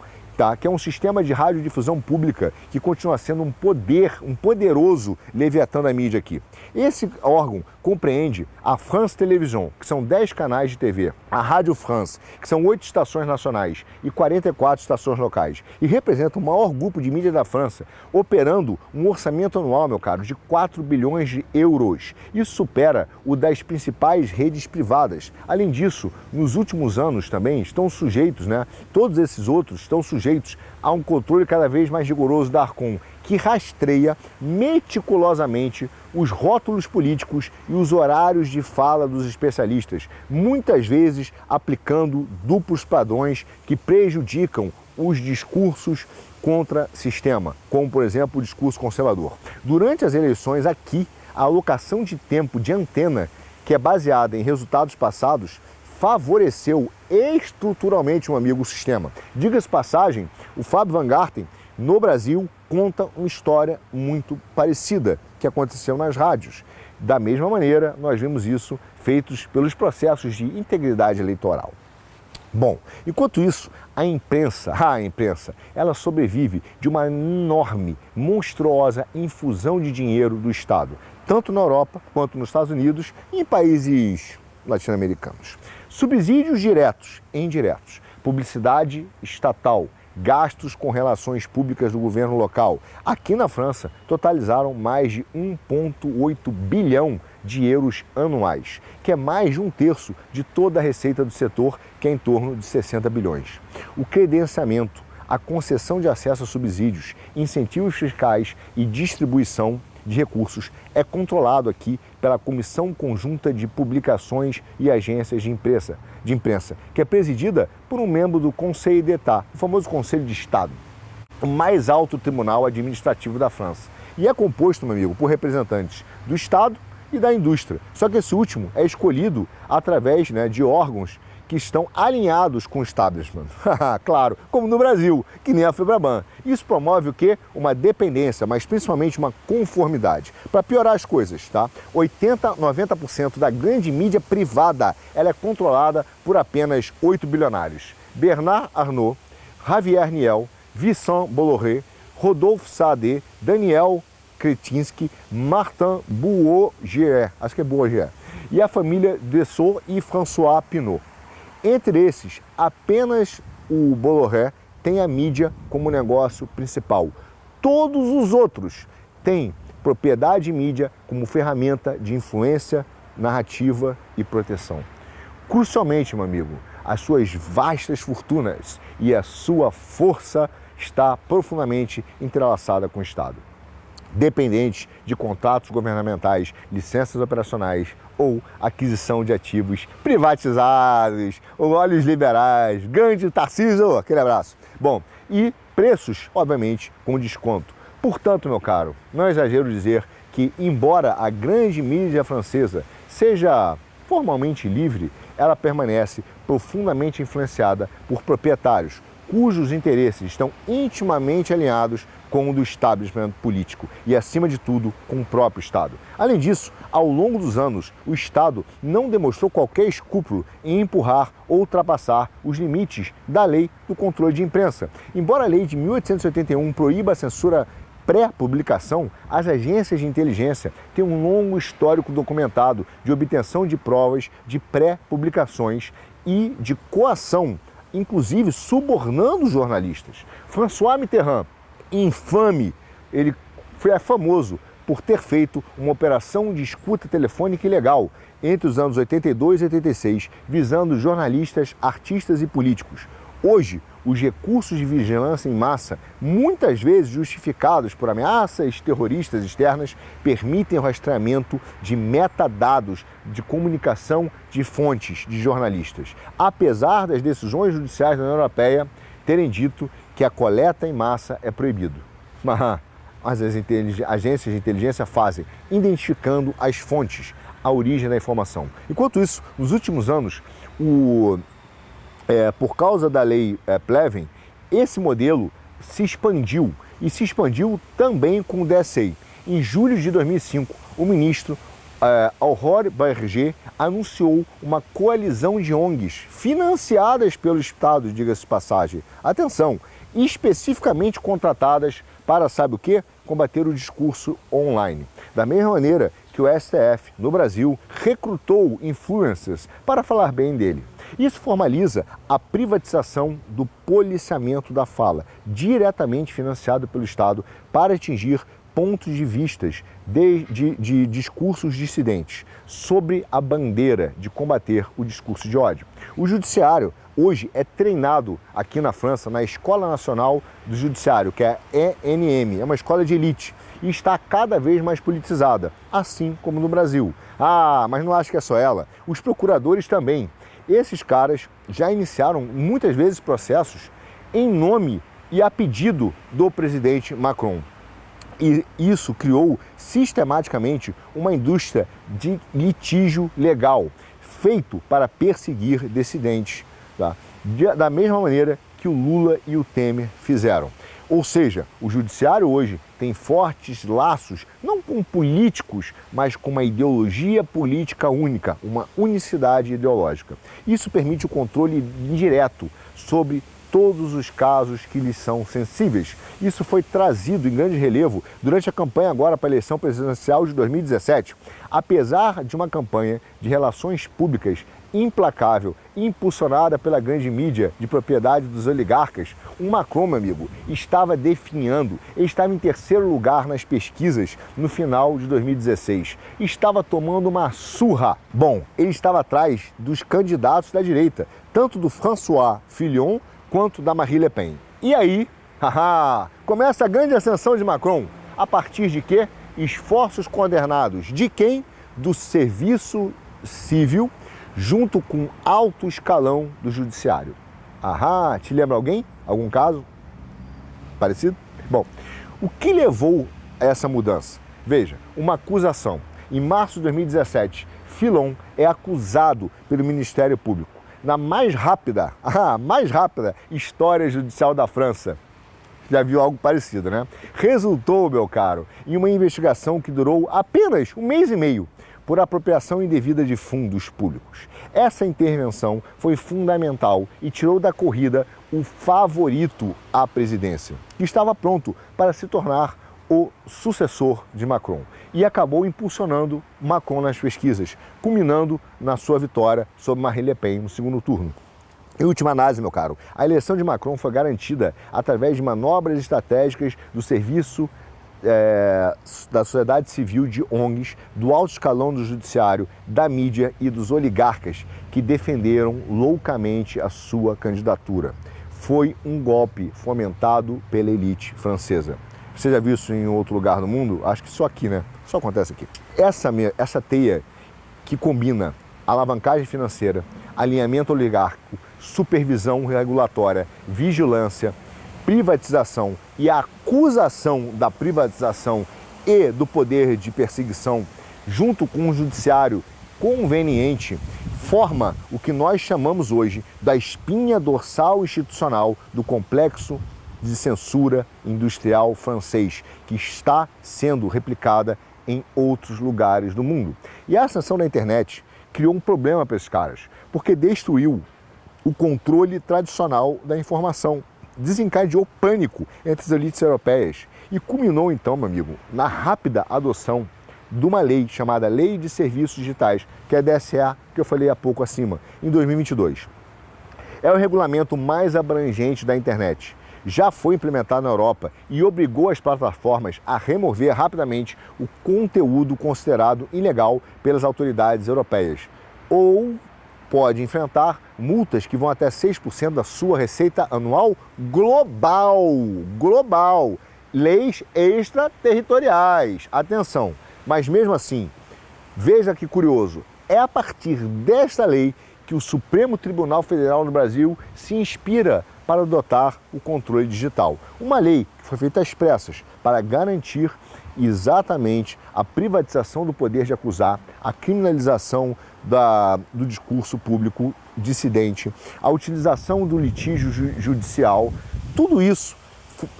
que é um sistema de radiodifusão pública que continua sendo um poderoso leviatã da mídia aqui. Esse órgão compreende a France Télévision, que são 10 canais de TV, a Rádio France, que são 8 estações nacionais e 44 estações locais, e representa o maior grupo de mídia da França, operando um orçamento anual, meu caro, de 4 bilhões de euros. Isso supera o das principais redes privadas. Além disso, nos últimos anos também estão sujeitos, todos esses outros estão sujeitos a um controle cada vez mais rigoroso da Arcom, que rastreia meticulosamente os rótulos políticos e os horários de fala dos especialistas, muitas vezes aplicando duplos padrões que prejudicam os discursos contra sistema, como, por exemplo, o discurso conservador. Durante as eleições aqui, a alocação de tempo de antena, que é baseada em resultados passados, favoreceu estruturalmente, um amigo, o sistema. Diga-se passagem, o Fábio Van Garten, no Brasil, conta uma história muito parecida que aconteceu nas rádios. Da mesma maneira, nós vimos isso feitos pelos processos de integridade eleitoral. Bom, enquanto isso, a imprensa, ela sobrevive de uma enorme, monstruosa infusão de dinheiro do Estado, tanto na Europa quanto nos Estados Unidos e em países latino-americanos. Subsídios diretos e indiretos, publicidade estatal, gastos com relações públicas do governo local, aqui na França, totalizaram mais de 1,8 bilhão de euros anuais, que é mais de 1/3 de toda a receita do setor, que é em torno de 60 bilhões. O credenciamento, a concessão de acesso a subsídios, incentivos fiscais e distribuição de recursos é controlado aqui pela Comissão Conjunta de Publicações e Agências de Imprensa, que é presidida por um membro do Conseil d'État, o famoso Conselho de Estado, o mais alto tribunal administrativo da França. E é composto, meu amigo, por representantes do Estado e da indústria. Só que esse último é escolhido através de órgãos que estão alinhados com o establishment. Claro, como no Brasil, que nem a Febraban. Isso promove o quê? Uma dependência, mas principalmente uma conformidade. Para piorar as coisas, 90% da grande mídia privada, ela é controlada por apenas 8 bilionários. Bernard Arnault, Javier Niel, Vincent Bolloré, Rodolphe Saadé, Daniel Kretinsky, Martin Bourget, acho que é Bourget, e a família Dessau e François Pinault. Entre esses, apenas o Bolloré tem a mídia como negócio principal. Todos os outros têm propriedade e mídia como ferramenta de influência, narrativa e proteção. Crucialmente, meu amigo, as suas vastas fortunas e a sua força está profundamente entrelaçada com o Estado, dependentes de contratos governamentais, licenças operacionais ou aquisição de ativos privatizados, ou olhos liberais, grande Tarcísio, aquele abraço. Bom, e preços, obviamente, com desconto. Portanto, meu caro, não é exagero dizer que, embora a grande mídia francesa seja formalmente livre, ela permanece profundamente influenciada por proprietários cujos interesses estão intimamente alinhados com o do establishment político e, acima de tudo, com o próprio Estado. Além disso, ao longo dos anos, o Estado não demonstrou qualquer escrúpulo em empurrar ou ultrapassar os limites da lei do controle de imprensa. Embora a lei de 1881 proíba a censura pré-publicação, as agências de inteligência têm um longo histórico documentado de obtenção de provas de pré-publicações e de coação, inclusive subornando jornalistas. François Mitterrand, infame, ele foi famoso por ter feito uma operação de escuta telefônica ilegal entre os anos 82 e 86, visando jornalistas, artistas e políticos. Hoje, os recursos de vigilância em massa, muitas vezes justificados por ameaças terroristas externas, permitem o rastreamento de metadados de comunicação de fontes de jornalistas, apesar das decisões judiciais da União Europeia terem dito que a coleta em massa é proibido. Mas as agências de inteligência fazem, identificando as fontes, a origem da informação. Enquanto isso, nos últimos anos, por causa da lei Pleven, esse modelo se expandiu e se expandiu também com o DSA. Em julho de 2005, o ministro Aurore Berger anunciou uma coalizão de ONGs financiadas pelo Estado, diga-se de passagem, atenção, especificamente contratadas para, sabe o quê? Combater o discurso online. Da mesma maneira que o STF, no Brasil, recrutou influencers para falar bem dele. Isso formaliza a privatização do policiamento da fala, diretamente financiado pelo Estado para atingir pontos de vistas de discursos dissidentes, sobre a bandeira de combater o discurso de ódio. O judiciário hoje é treinado aqui na França, na Escola Nacional do Judiciário, que é a ENM, é uma escola de elite e está cada vez mais politizada, assim como no Brasil. Mas não acho que é só ela, os procuradores também. Esses caras já iniciaram muitas vezes processos em nome e a pedido do presidente Macron. E isso criou sistematicamente uma indústria de litígio legal, feito para perseguir dissidentes, tá? Da mesma maneira que o Lula e o Temer fizeram. Ou seja, o judiciário hoje tem fortes laços, não com políticos, mas com uma ideologia política única, uma unicidade ideológica. Isso permite o controle indireto sobre todos os casos que lhes são sensíveis. Isso foi trazido em grande relevo durante a campanha agora para a eleição presidencial de 2017. Apesar de uma campanha de relações públicas implacável, impulsionada pela grande mídia de propriedade dos oligarcas, o Macron, meu amigo, estava definhando, ele estava em terceiro lugar nas pesquisas no final de 2016. Estava tomando uma surra. Bom, ele estava atrás dos candidatos da direita, tanto do François Fillon quanto da Marine Le Pen. E aí, começa a grande ascensão de Macron. A partir de quê? Esforços coordenados de quem? Do serviço civil, junto com alto escalão do judiciário. Te lembra alguém? Algum caso parecido? Bom, o que levou a essa mudança? Veja, uma acusação. Em março de 2017, Fillon é acusado pelo Ministério Público na mais rápida história judicial da França. Já viu algo parecido, né? Resultou, meu caro, em uma investigação que durou apenas 1 mês e meio por apropriação indevida de fundos públicos. Essa intervenção foi fundamental e tirou da corrida o favorito à presidência, que estava pronto para se tornar o sucessor de Macron, e acabou impulsionando Macron nas pesquisas, culminando na sua vitória sobre Marine Le Pen no segundo turno. Em última análise, meu caro, a eleição de Macron foi garantida através de manobras estratégicas do serviço da sociedade civil, de ONGs, do alto escalão do judiciário, da mídia e dos oligarcas que defenderam loucamente a sua candidatura. Foi um golpe fomentado pela elite francesa. Você já viu isso em outro lugar do mundo? Acho que só aqui, né? Só acontece aqui. Essa teia que combina alavancagem financeira, alinhamento oligárquico, supervisão regulatória, vigilância, privatização e a acusação da privatização e do poder de perseguição, junto com um judiciário conveniente, forma o que nós chamamos hoje da espinha dorsal institucional do complexo de censura industrial francês, que está sendo replicada em outros lugares do mundo. E a ascensão da internet criou um problema para esses caras, porque destruiu o controle tradicional da informação, desencadeou pânico entre as elites europeias e culminou então, meu amigo, na rápida adoção de uma lei chamada Lei de Serviços Digitais, que é a DSA, que eu falei há pouco acima, em 2022. É o regulamento mais abrangente da internet. Já foi implementado na Europa e obrigou as plataformas a remover rapidamente o conteúdo considerado ilegal pelas autoridades europeias, ou pode enfrentar multas que vão até 6% da sua receita anual global. Leis extraterritoriais. Atenção, mas mesmo assim, veja que curioso, é a partir desta lei que o Supremo Tribunal Federal no Brasil se inspira para adotar o controle digital. Uma lei que foi feita às pressas para garantir exatamente a privatização do poder de acusar, a criminalização do discurso público dissidente, a utilização do litígio judicial, tudo isso,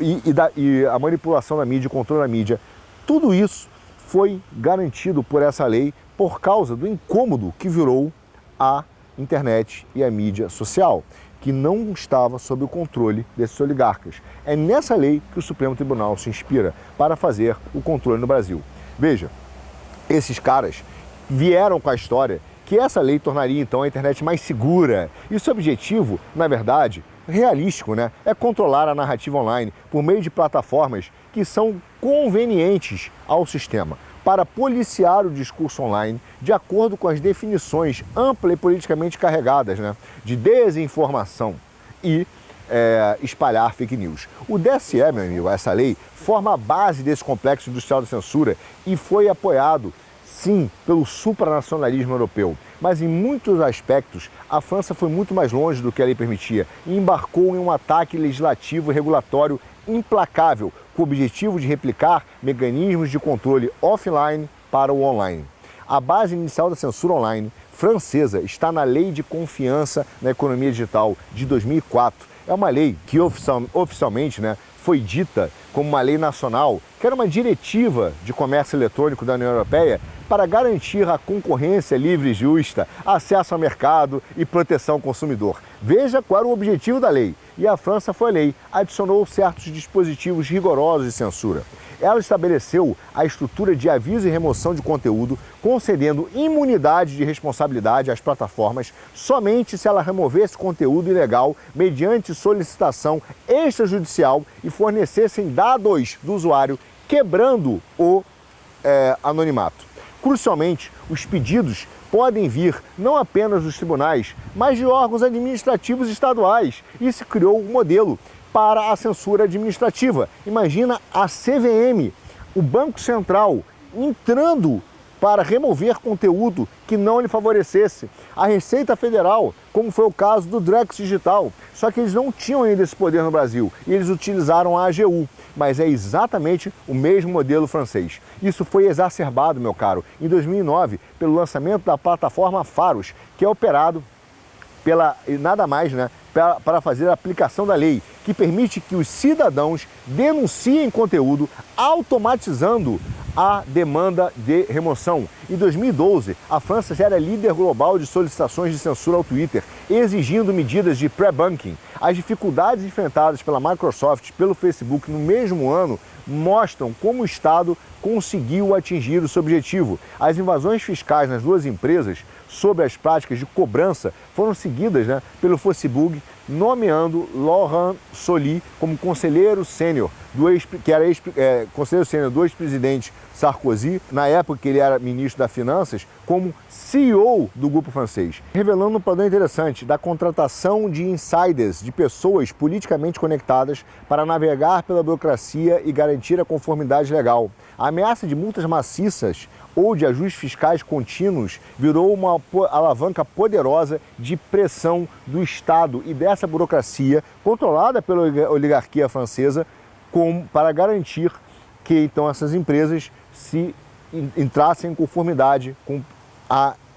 e a manipulação da mídia, o controle da mídia, tudo isso foi garantido por essa lei por causa do incômodo que virou a internet e a mídia social, que não estava sob o controle desses oligarcas. É nessa lei que o Supremo Tribunal se inspira para fazer o controle no Brasil. Veja, esses caras vieram com a história que essa lei tornaria então a internet mais segura. E seu objetivo, na verdade, realístico, né, é controlar a narrativa online por meio de plataformas que são convenientes ao sistema, para policiar o discurso online de acordo com as definições amplas e politicamente carregadas, né, de desinformação e espalhar fake news. O DSE, meu amigo, essa lei, forma a base desse complexo industrial da censura e foi apoiado, sim, pelo supranacionalismo europeu. Mas em muitos aspectos, a França foi muito mais longe do que a lei permitia e embarcou em um ataque legislativo e regulatório implacável, com o objetivo de replicar mecanismos de controle offline para o online. A base inicial da censura online francesa está na Lei de Confiança na Economia Digital de 2004. É uma lei que oficialmente, né, foi dita como uma lei nacional, que era uma diretiva de comércio eletrônico da União Europeia para garantir a concorrência livre e justa, acesso ao mercado e proteção ao consumidor. Veja qual era o objetivo da lei. E a França foi a lei, adicionou certos dispositivos rigorosos de censura. Ela estabeleceu a estrutura de aviso e remoção de conteúdo, concedendo imunidade de responsabilidade às plataformas somente se ela removesse conteúdo ilegal mediante solicitação extrajudicial e fornecessem dados do usuário, quebrando o anonimato. Crucialmente, os pedidos podem vir não apenas dos tribunais, mas de órgãos administrativos estaduais. E se criou um modelo para a censura administrativa. Imagina a CVM, o Banco Central, entrando para remover conteúdo que não lhe favorecesse. A Receita Federal, como foi o caso do Drex Digital. Só que eles não tinham ainda esse poder no Brasil e eles utilizaram a AGU. Mas é exatamente o mesmo modelo francês. Isso foi exacerbado, meu caro, em 2009, pelo lançamento da plataforma Pharos, que é operado pela nada mais, né, para fazer a aplicação da lei, que permite que os cidadãos denunciem conteúdo automatizando a demanda de remoção. Em 2012, a França já era líder global de solicitações de censura ao Twitter, exigindo medidas de pré-banking. As dificuldades enfrentadas pela Microsoft, pelo Facebook no mesmo ano, mostram como o Estado conseguiu atingir o seu objetivo. As invasões fiscais nas duas empresas sobre as práticas de cobrança foram seguidas, pelo Facebook, nomeando Laurent Soli como conselheiro sênior conselheiro sênior do ex-presidente Sarkozy, na época que ele era ministro das Finanças, como CEO do grupo francês, revelando um padrão interessante da contratação de insiders, de pessoas politicamente conectadas para navegar pela burocracia e garantir a conformidade legal. A ameaça de multas maciças ou de ajustes fiscais contínuos virou uma alavanca poderosa de pressão do Estado e dessa burocracia controlada pela oligarquia francesa para garantir que então essas empresas se entrassem em conformidade com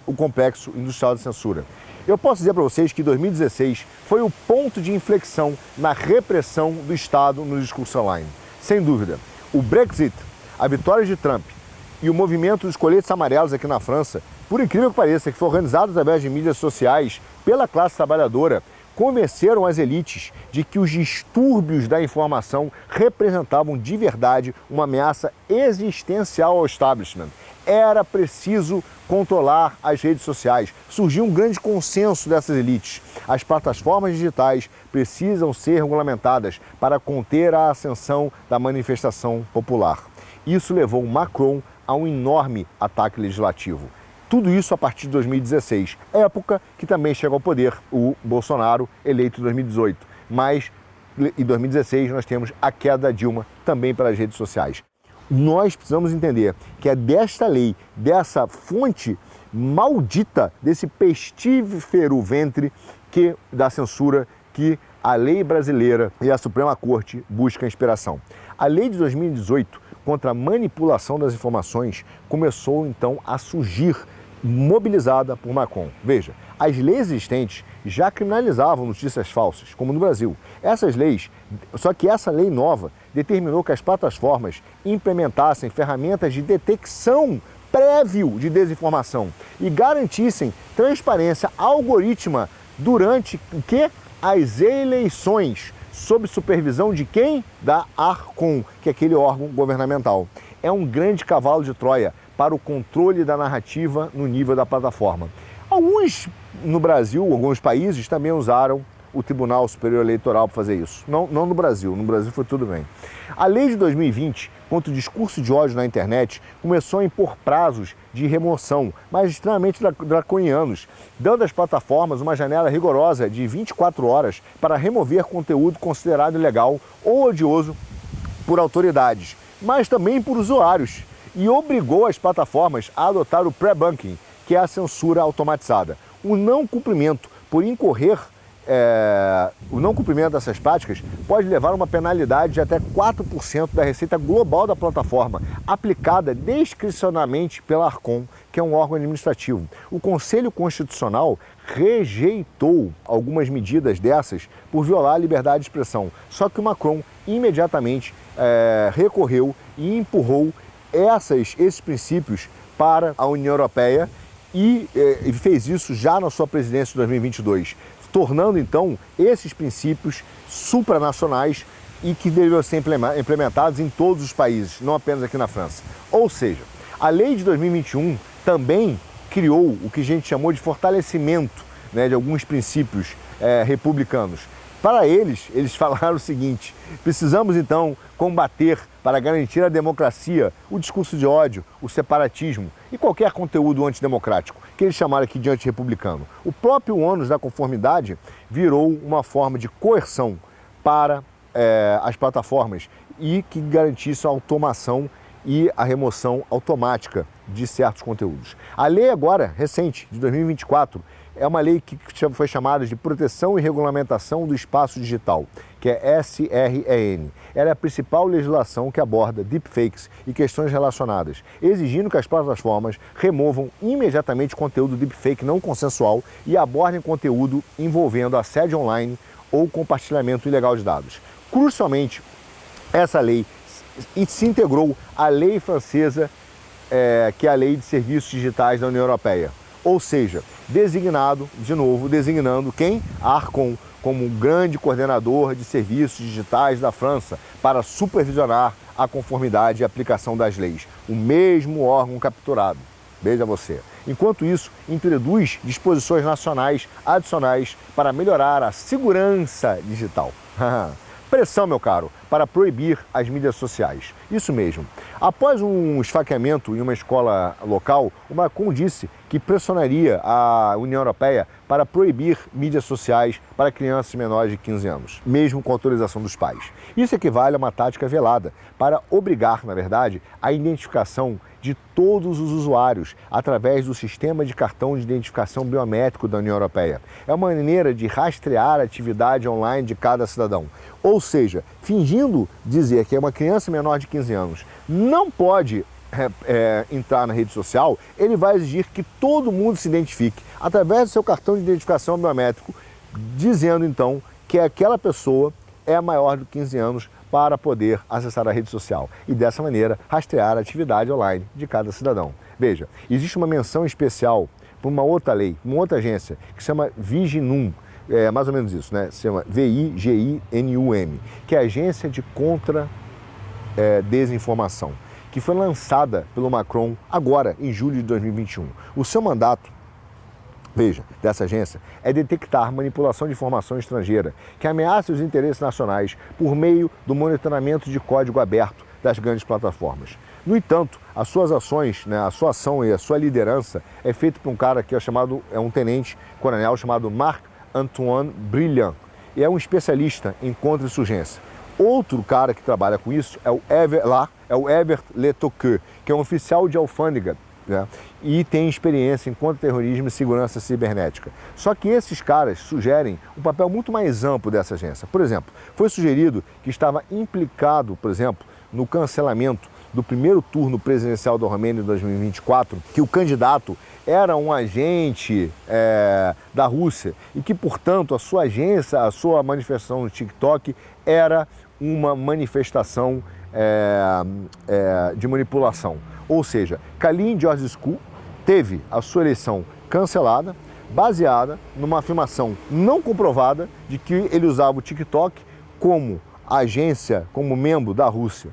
o complexo industrial de censura. Eu posso dizer para vocês que 2016 foi o ponto de inflexão na repressão do Estado no discurso online. Sem dúvida, o Brexit, a vitória de Trump e o movimento dos coletes amarelos aqui na França, por incrível que pareça, que foi organizado através de mídias sociais pela classe trabalhadora, convenceram as elites de que os distúrbios da informação representavam de verdade uma ameaça existencial ao establishment. Era preciso controlar as redes sociais. Surgiu um grande consenso dessas elites. As plataformas digitais precisam ser regulamentadas para conter a ascensão da manifestação popular. Isso levou Macron a um enorme ataque legislativo. Tudo isso a partir de 2016, época que também chega ao poder o Bolsonaro, eleito em 2018. Mas em 2016 nós temos a queda da Dilma também pelas redes sociais. Nós precisamos entender que é desta lei, dessa fonte maldita, desse pestífero ventre da censura que a lei brasileira e a Suprema Corte buscam inspiração. A lei de 2018 contra a manipulação das informações começou então a surgir, mobilizada por Macron. Veja, as leis existentes já criminalizavam notícias falsas, como no Brasil. Só que essa lei nova determinou que as plataformas implementassem ferramentas de detecção prévio de desinformação e garantissem transparência algorítmica durante as eleições, sob supervisão de quem? Da Arcom, que é aquele órgão governamental. É um grande cavalo de Troia para o controle da narrativa no nível da plataforma. Alguns no Brasil, alguns países também usaram o Tribunal Superior Eleitoral para fazer isso. Não no Brasil foi tudo bem. A lei de 2020 contra o discurso de ódio na internet começou a impor prazos de remoção, mas extremamente draconianos, dando às plataformas uma janela rigorosa de 24 horas para remover conteúdo considerado ilegal ou odioso por autoridades, mas também por usuários, e obrigou as plataformas a adotar o pré-banking, que é a censura automatizada. O não cumprimento dessas práticas pode levar a uma penalidade de até 4% da receita global da plataforma, aplicada discricionariamente pela Arcom, que é um órgão administrativo. O Conselho Constitucional rejeitou algumas medidas dessas por violar a liberdade de expressão. Só que o Macron imediatamente recorreu e empurrou esses princípios para a União Europeia e fez isso já na sua presidência de 2022, tornando então esses princípios supranacionais e que deveriam ser implementados em todos os países, não apenas aqui na França. Ou seja, a lei de 2021 também criou o que a gente chamou de fortalecimento, de alguns princípios republicanos. Para eles falaram o seguinte: precisamos então combater, para garantir a democracia, o discurso de ódio, o separatismo e qualquer conteúdo antidemocrático, que eles chamaram aqui de antirrepublicano. O próprio ônus da conformidade virou uma forma de coerção para as plataformas e que garantisse a automação e a remoção automática de certos conteúdos. A lei agora, recente, de 2024, é uma lei que foi chamada de Proteção e Regulamentação do Espaço Digital, que é SREN. Ela é a principal legislação que aborda deepfakes e questões relacionadas, exigindo que as plataformas removam imediatamente conteúdo deepfake não consensual e abordem conteúdo envolvendo assédio online ou compartilhamento ilegal de dados. Crucialmente, essa lei se integrou à lei francesa, que é a Lei de Serviços Digitais da União Europeia. Ou seja, designando quem? A Arcom, como um grande coordenador de serviços digitais da França, para supervisionar a conformidade e aplicação das leis. O mesmo órgão capturado. Veja você. Enquanto isso, introduz disposições nacionais adicionais para melhorar a segurança digital. Pressão, meu caro, para proibir as mídias sociais. Isso mesmo. Após um esfaqueamento em uma escola local, o Macron disse que pressionaria a União Europeia para proibir mídias sociais para crianças menores de 15 anos, mesmo com autorização dos pais. Isso equivale a uma tática velada para obrigar, na verdade, a identificação de todos os usuários através do sistema de cartão de identificação biométrico da União Europeia. É uma maneira de rastrear a atividade online de cada cidadão. Ou seja, fingindo dizer que é uma criança menor de 15 anos não pode entrar na rede social, ele vai exigir que todo mundo se identifique através do seu cartão de identificação biométrico, dizendo então que aquela pessoa é maior de 15 anos para poder acessar a rede social e dessa maneira rastrear a atividade online de cada cidadão. Veja, existe uma menção especial para uma outra lei, uma outra agência que se chama Viginum, mais ou menos isso, né? Se chama VIGINUM, que é a Agência de Contra-Desinformação, que foi lançada pelo Macron agora, em julho de 2021. O seu mandato, veja, dessa agência, é detectar manipulação de informação estrangeira que ameaça os interesses nacionais por meio do monitoramento de código aberto das grandes plataformas. No entanto, as suas ações, né, a sua ação e a sua liderança é feita por um cara que é um tenente-coronel chamado Marc-Antoine Brillant, e é um especialista em contra-insurgência. Outro cara que trabalha com isso é o Evert Letoqueux, que é um oficial de alfândega, né, e tem experiência em contra-terrorismo e segurança cibernética. Só que esses caras sugerem um papel muito mais amplo dessa agência. Por exemplo, foi sugerido que estava implicado, por exemplo, no cancelamento do primeiro turno presidencial da Romênia em 2024, que o candidato era um agente da Rússia e que, portanto, a sua agência, a sua manifestação no TikTok era uma manifestação de manipulação. Ou seja, Kalin Georgescu teve a sua eleição cancelada, baseada numa afirmação não comprovada de que ele usava o TikTok como agência, como membro da Rússia,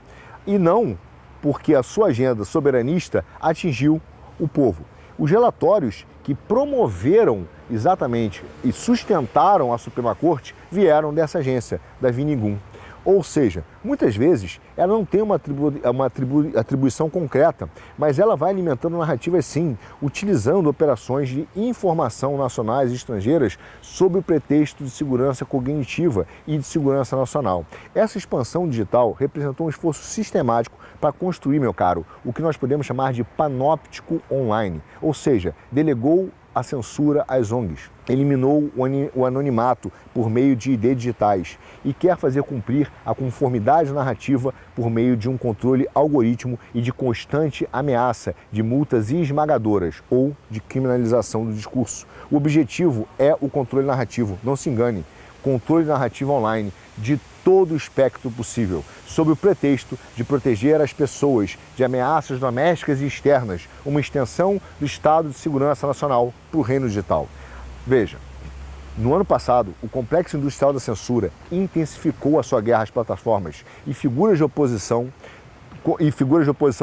e não porque a sua agenda soberanista atingiu o povo. Os relatórios que promoveram exatamente e sustentaram a Suprema Corte vieram dessa agência, da Viginum. Ou seja, muitas vezes ela não tem uma atribuição concreta, mas ela vai alimentando narrativas sim, utilizando operações de informação nacionais e estrangeiras sob o pretexto de segurança cognitiva e de segurança nacional. Essa expansão digital representou um esforço sistemático para construir, meu caro, o que nós podemos chamar de panóptico online, ou seja, delegou a censura às ONGs, eliminou o anonimato por meio de ID digitais e quer fazer cumprir a conformidade narrativa por meio de um controle algoritmo e de constante ameaça de multas esmagadoras ou de criminalização do discurso. O objetivo é o controle narrativo, não se engane, controle narrativo online de todo o espectro possível, sob o pretexto de proteger as pessoas de ameaças domésticas e externas, uma extensão do Estado de Segurança Nacional para o reino digital. Veja, no ano passado, o complexo industrial da censura intensificou a sua guerra às plataformas e figuras de oposição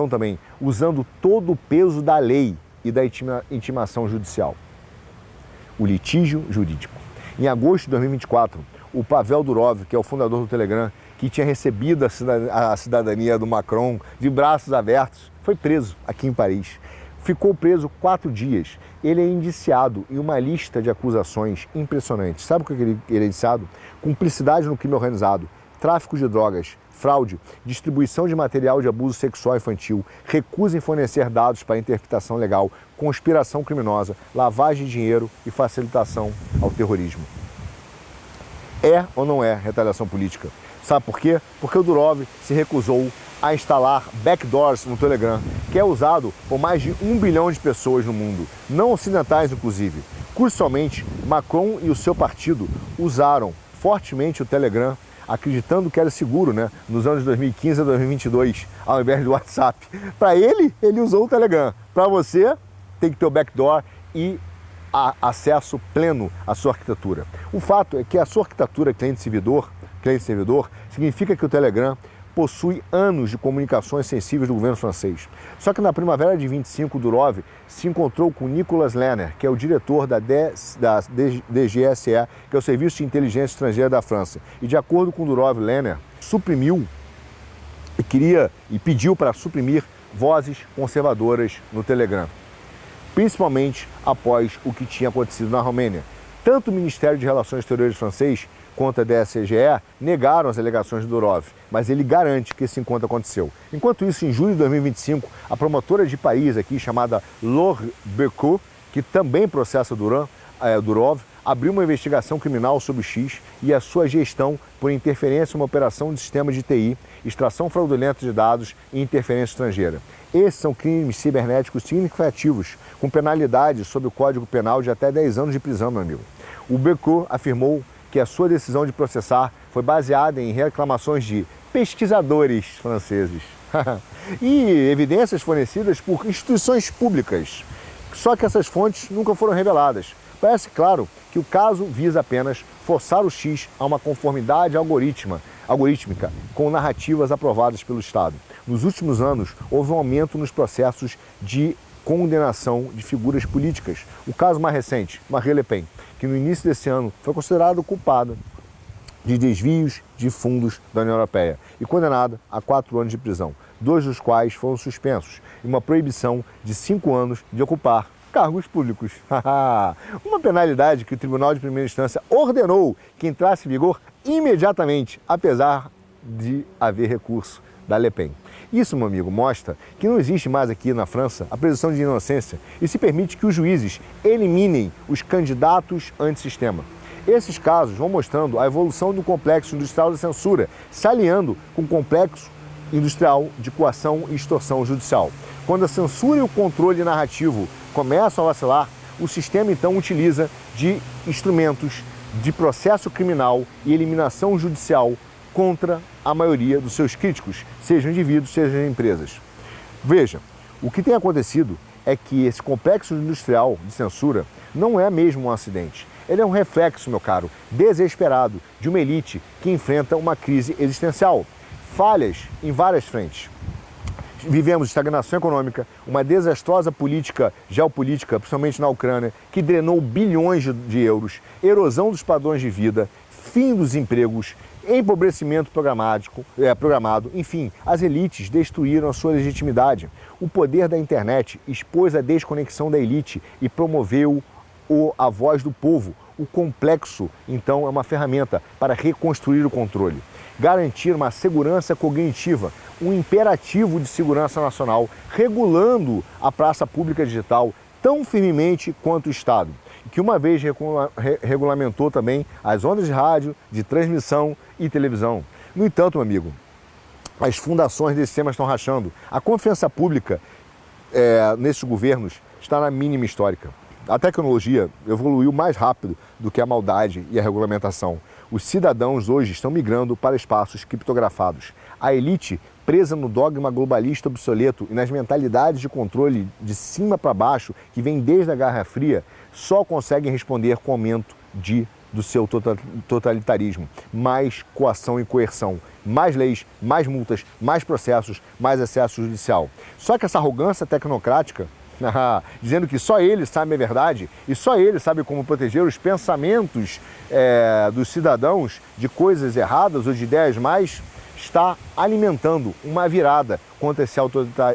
também, usando todo o peso da lei e da intimação judicial. O litígio jurídico. Em agosto de 2024, o Pavel Durov, que é o fundador do Telegram, que tinha recebido a cidadania do Macron de braços abertos, foi preso aqui em Paris. Ficou preso 4 dias. Ele é indiciado em uma lista de acusações impressionantes. Sabe o que ele é indiciado? Cumplicidade no crime organizado, tráfico de drogas, fraude, distribuição de material de abuso sexual infantil, recusa em fornecer dados para interpretação legal, conspiração criminosa, lavagem de dinheiro e facilitação ao terrorismo. É ou não é retaliação política? Sabe por quê? Porque o Durov se recusou a instalar backdoors no Telegram, que é usado por mais de 1 bilhão de pessoas no mundo, não ocidentais inclusive. Crucialmente, Macron e o seu partido usaram fortemente o Telegram, acreditando que era seguro, né, nos anos de 2015 a 2022, ao invés do WhatsApp. Para ele usou o Telegram. Para você, tem que ter o backdoor e acesso pleno à sua arquitetura. O fato é que a sua arquitetura cliente-servidor significa que o Telegram possui anos de comunicações sensíveis do governo francês. Só que na primavera de 25, Durov se encontrou com Nicolas Lerner, que é o diretor da DGSE, que é o Serviço de Inteligência Estrangeira da França. E de acordo com Durov, Lerner suprimiu e pediu para suprimir vozes conservadoras no Telegram, principalmente após o que tinha acontecido na Romênia. Tanto o Ministério de Relações Exteriores francês quanto a DSGE negaram as alegações de Durov, mas ele garante que esse encontro aconteceu. Enquanto isso, em julho de 2025, a promotora de Paris, aqui chamada Laure Becot, que também processa Durov, abriu uma investigação criminal sobre o X e a sua gestão por interferência em uma operação de sistema de TI, extração fraudulenta de dados e interferência estrangeira. Esses são crimes cibernéticos significativos, com penalidades sob o Código Penal de até 10 anos de prisão, meu amigo. O Becot afirmou que a sua decisão de processar foi baseada em reclamações de pesquisadores franceses e evidências fornecidas por instituições públicas. Só que essas fontes nunca foram reveladas. Parece claro que o caso visa apenas forçar o X a uma conformidade algorítmica com narrativas aprovadas pelo Estado. Nos últimos anos, houve um aumento nos processos de condenação de figuras políticas. O caso mais recente, Marine Le Pen, que no início desse ano foi considerada culpada de desvios de fundos da União Europeia e condenada a 4 anos de prisão, 2 dos quais foram suspensos, e uma proibição de 5 anos de ocupar cargos públicos. Uma penalidade que o Tribunal de Primeira Instância ordenou que entrasse em vigor imediatamente, apesar de haver recurso da Le Pen. Isso, meu amigo, mostra que não existe mais aqui na França a presunção de inocência e se permite que os juízes eliminem os candidatos antissistema. Esses casos vão mostrando a evolução do complexo industrial da censura, se alinhando com o complexo industrial de coação e extorsão judicial. Quando a censura e o controle narrativo começam a vacilar, o sistema então utiliza de instrumentos de processo criminal e eliminação judicial contra a maioria dos seus críticos, sejam indivíduos, sejam empresas. Veja, o que tem acontecido é que esse complexo industrial de censura não é mesmo um acidente. Ele é um reflexo, meu caro, desesperado de uma elite que enfrenta uma crise existencial. Falhas em várias frentes. Vivemos estagnação econômica, uma desastrosa política geopolítica, principalmente na Ucrânia, que drenou bilhões de euros, erosão dos padrões de vida, fim dos empregos, empobrecimento programado, enfim, as elites destruíram a sua legitimidade. O poder da internet expôs a desconexão da elite e promoveu a voz do povo. O complexo, então, é uma ferramenta para reconstruir o controle, garantir uma segurança cognitiva, um imperativo de segurança nacional, regulando a praça pública digital tão firmemente quanto o Estado, que uma vez regulamentou também as ondas de rádio, de transmissão e televisão. No entanto, meu amigo, as fundações desse sistema estão rachando. A confiança pública nesses governos está na mínima histórica. A tecnologia evoluiu mais rápido do que a maldade e a regulamentação. Os cidadãos hoje estão migrando para espaços criptografados. A elite, presa no dogma globalista obsoleto e nas mentalidades de controle de cima para baixo, que vem desde a Guerra Fria, só conseguem responder com o aumento do seu totalitarismo. Mais coação e coerção, mais leis, mais multas, mais processos, mais acesso judicial. Só que essa arrogância tecnocrática, dizendo que só ele sabe a verdade e só ele sabe como proteger os pensamentos dos cidadãos de coisas erradas ou de ideias mais, está alimentando uma virada contra esse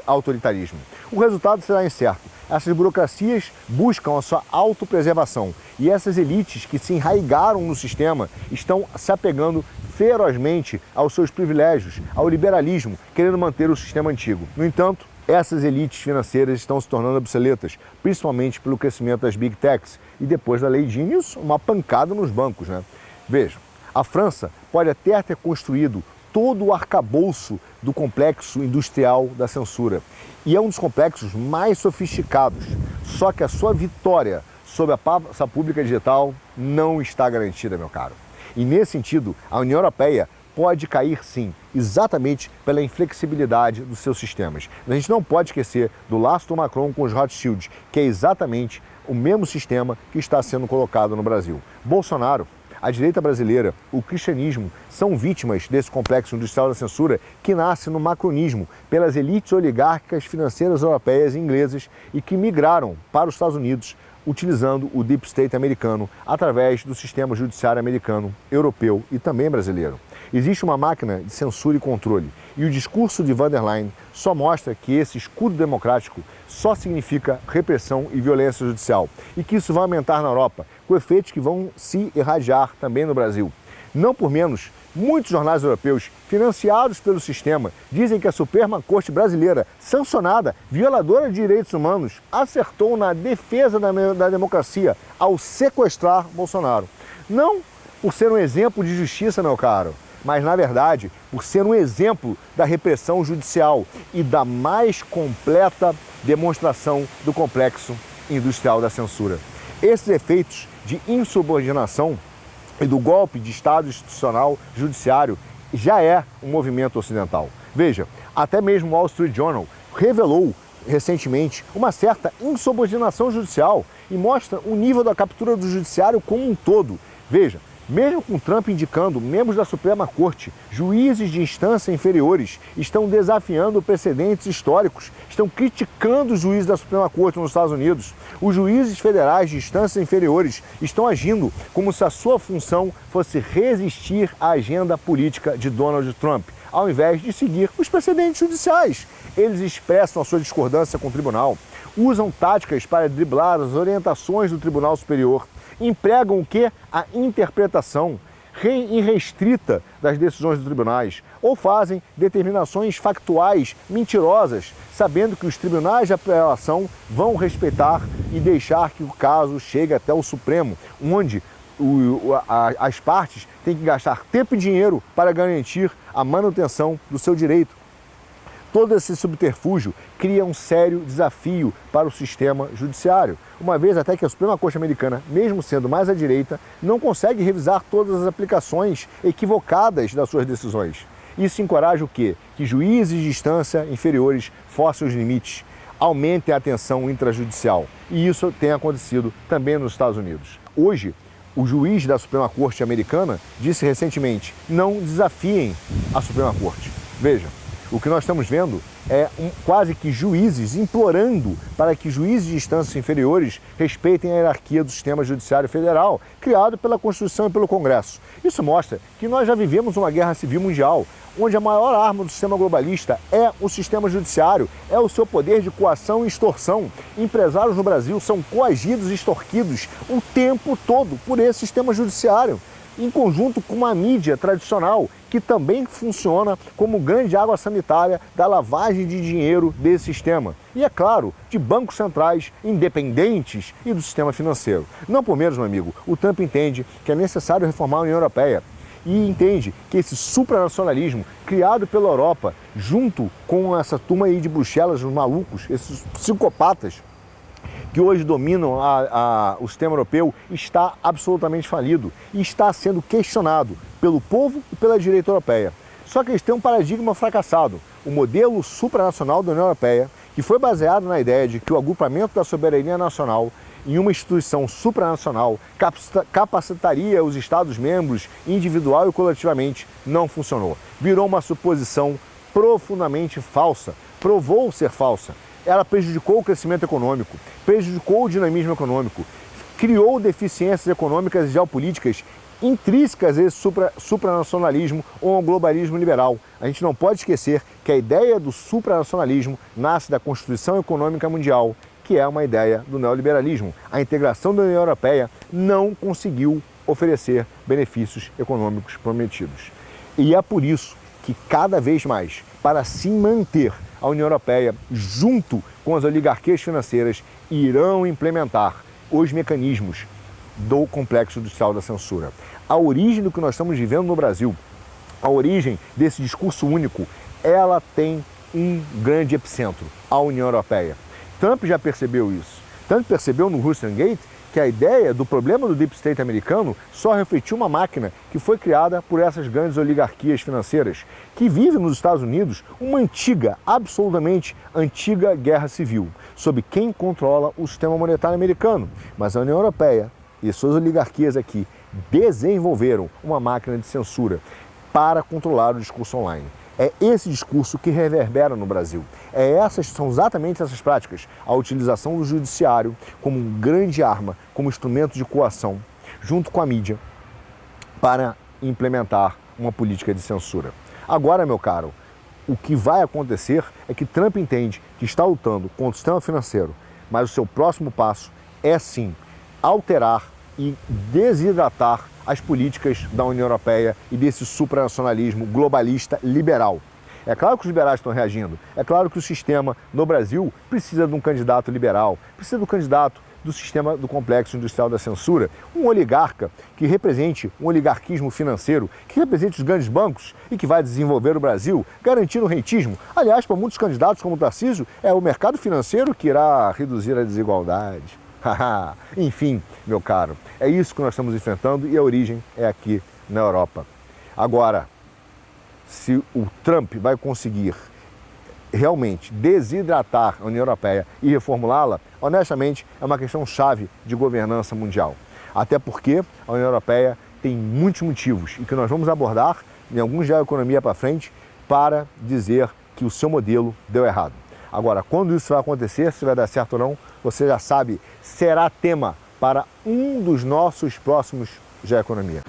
autoritarismo. O resultado será incerto. Essas burocracias buscam a sua autopreservação e essas elites que se enraigaram no sistema estão se apegando ferozmente aos seus privilégios, ao liberalismo, querendo manter o sistema antigo. No entanto, essas elites financeiras estão se tornando obsoletas, principalmente pelo crescimento das Big Techs e depois da Lei Genius, uma pancada nos bancos, né? Vejam, a França pode até ter construído todo o arcabouço do complexo industrial da censura e é um dos complexos mais sofisticados, só que a sua vitória sobre a praça pública digital não está garantida, meu caro. E nesse sentido, a União Europeia pode cair sim, exatamente pela inflexibilidade dos seus sistemas. A gente não pode esquecer do laço do Macron com os Rothschilds, que é exatamente o mesmo sistema que está sendo colocado no Brasil. Bolsonaro, a direita brasileira, o cristianismo, são vítimas desse complexo industrial da censura que nasce no macronismo pelas elites oligárquicas financeiras europeias e inglesas e que migraram para os Estados Unidos utilizando o deep state americano através do sistema judiciário americano, europeu e também brasileiro. Existe uma máquina de censura e controle e o discurso de von der Leyen só mostra que esse escudo democrático só significa repressão e violência judicial e que isso vai aumentar na Europa, com efeitos que vão se irradiar também no Brasil. Não por menos, muitos jornais europeus, financiados pelo sistema, dizem que a Suprema Corte brasileira, sancionada, violadora de direitos humanos, acertou na defesa da democracia ao sequestrar Bolsonaro. Não por ser um exemplo de justiça, meu caro, mas, na verdade, por ser um exemplo da repressão judicial e da mais completa demonstração do complexo industrial da censura. Esses efeitos de insubordinação e do golpe de Estado institucional judiciário já é um movimento ocidental. Veja, até mesmo o Wall Street Journal revelou recentemente uma certa insubordinação judicial e mostra o nível da captura do judiciário como um todo. Veja, mesmo com Trump indicando membros da Suprema Corte, juízes de instância inferiores estão desafiando precedentes históricos, estão criticando os juízes da Suprema Corte nos Estados Unidos. Os juízes federais de instâncias inferiores estão agindo como se a sua função fosse resistir à agenda política de Donald Trump, ao invés de seguir os precedentes judiciais. Eles expressam a sua discordância com o tribunal, usam táticas para driblar as orientações do Tribunal Superior, empregam o quê? A interpretação irrestrita das decisões dos tribunais ou fazem determinações factuais mentirosas, sabendo que os tribunais de apelação vão respeitar e deixar que o caso chegue até o Supremo, onde as partes têm que gastar tempo e dinheiro para garantir a manutenção do seu direito. Todo esse subterfúgio cria um sério desafio para o sistema judiciário, uma vez até que a Suprema Corte Americana, mesmo sendo mais à direita, não consegue revisar todas as aplicações equivocadas das suas decisões. Isso encoraja o quê? Que juízes de instância inferiores forcem os limites, aumentem a tensão intrajudicial. E isso tem acontecido também nos Estados Unidos. Hoje, o juiz da Suprema Corte Americana disse recentemente: não desafiem a Suprema Corte. Veja, o que nós estamos vendo é quase que juízes implorando para que juízes de instâncias inferiores respeitem a hierarquia do sistema judiciário federal, criado pela Constituição e pelo Congresso. Isso mostra que nós já vivemos uma guerra civil mundial, onde a maior arma do sistema globalista é o sistema judiciário, é o seu poder de coação e extorsão. Empresários no Brasil são coagidos e extorquidos o tempo todo por esse sistema judiciário, em conjunto com uma mídia tradicional que também funciona como grande água sanitária da lavagem de dinheiro desse sistema. E, é claro, de bancos centrais independentes e do sistema financeiro. Não por menos, meu amigo, o Trump entende que é necessário reformar a União Europeia e entende que esse supranacionalismo criado pela Europa, junto com essa turma aí de Bruxelas, os malucos, esses psicopatas, que hoje dominam o sistema europeu, está absolutamente falido e está sendo questionado pelo povo e pela direita europeia. Só que eles têm um paradigma fracassado. O modelo supranacional da União Europeia, que foi baseado na ideia de que o agrupamento da soberania nacional em uma instituição supranacional capacitaria os Estados-membros individual e coletivamente, não funcionou. Virou uma suposição profundamente falsa, provou ser falsa. Ela prejudicou o crescimento econômico, prejudicou o dinamismo econômico, criou deficiências econômicas e geopolíticas intrínsecas a esse supranacionalismo ou ao globalismo liberal. A gente não pode esquecer que a ideia do supranacionalismo nasce da Constituição Econômica Mundial, que é uma ideia do neoliberalismo. A integração da União Europeia não conseguiu oferecer benefícios econômicos prometidos. E é por isso que cada vez mais, para se manter a União Europeia, junto com as oligarquias financeiras, irão implementar os mecanismos do complexo industrial da censura. A origem do que nós estamos vivendo no Brasil, a origem desse discurso único, ela tem um grande epicentro, a União Europeia. Trump já percebeu isso. Trump percebeu no Russian Gate que a ideia do problema do Deep State americano só refletiu uma máquina que foi criada por essas grandes oligarquias financeiras, que vivem nos Estados Unidos uma antiga, absolutamente antiga guerra civil, sob quem controla o sistema monetário americano. Mas a União Europeia e suas oligarquias aqui desenvolveram uma máquina de censura para controlar o discurso online. É esse discurso que reverbera no Brasil. São exatamente essas práticas, a utilização do judiciário como grande arma, como instrumento de coação, junto com a mídia, para implementar uma política de censura. Agora, meu caro, o que vai acontecer é que Trump entende que está lutando contra o sistema financeiro, mas o seu próximo passo é sim alterar e desidratar as políticas da União Europeia e desse supranacionalismo globalista liberal. É claro que os liberais estão reagindo, é claro que o sistema no Brasil precisa de um candidato liberal, precisa do candidato do sistema do complexo industrial da censura, um oligarca que represente um oligarquismo financeiro, que represente os grandes bancos e que vai desenvolver o Brasil, garantindo o rentismo. Aliás, para muitos candidatos como o Tarcísio, é o mercado financeiro que irá reduzir a desigualdade. Enfim, meu caro, é isso que nós estamos enfrentando e a origem é aqui na Europa. Agora, se o Trump vai conseguir realmente desidratar a União Europeia e reformulá-la, honestamente, é uma questão chave de governança mundial. Até porque a União Europeia tem muitos motivos e que nós vamos abordar em alguns dias da economia para frente para dizer que o seu modelo deu errado. Agora, quando isso vai acontecer, se vai dar certo ou não, você já sabe, será tema para um dos nossos próximos Já Economia.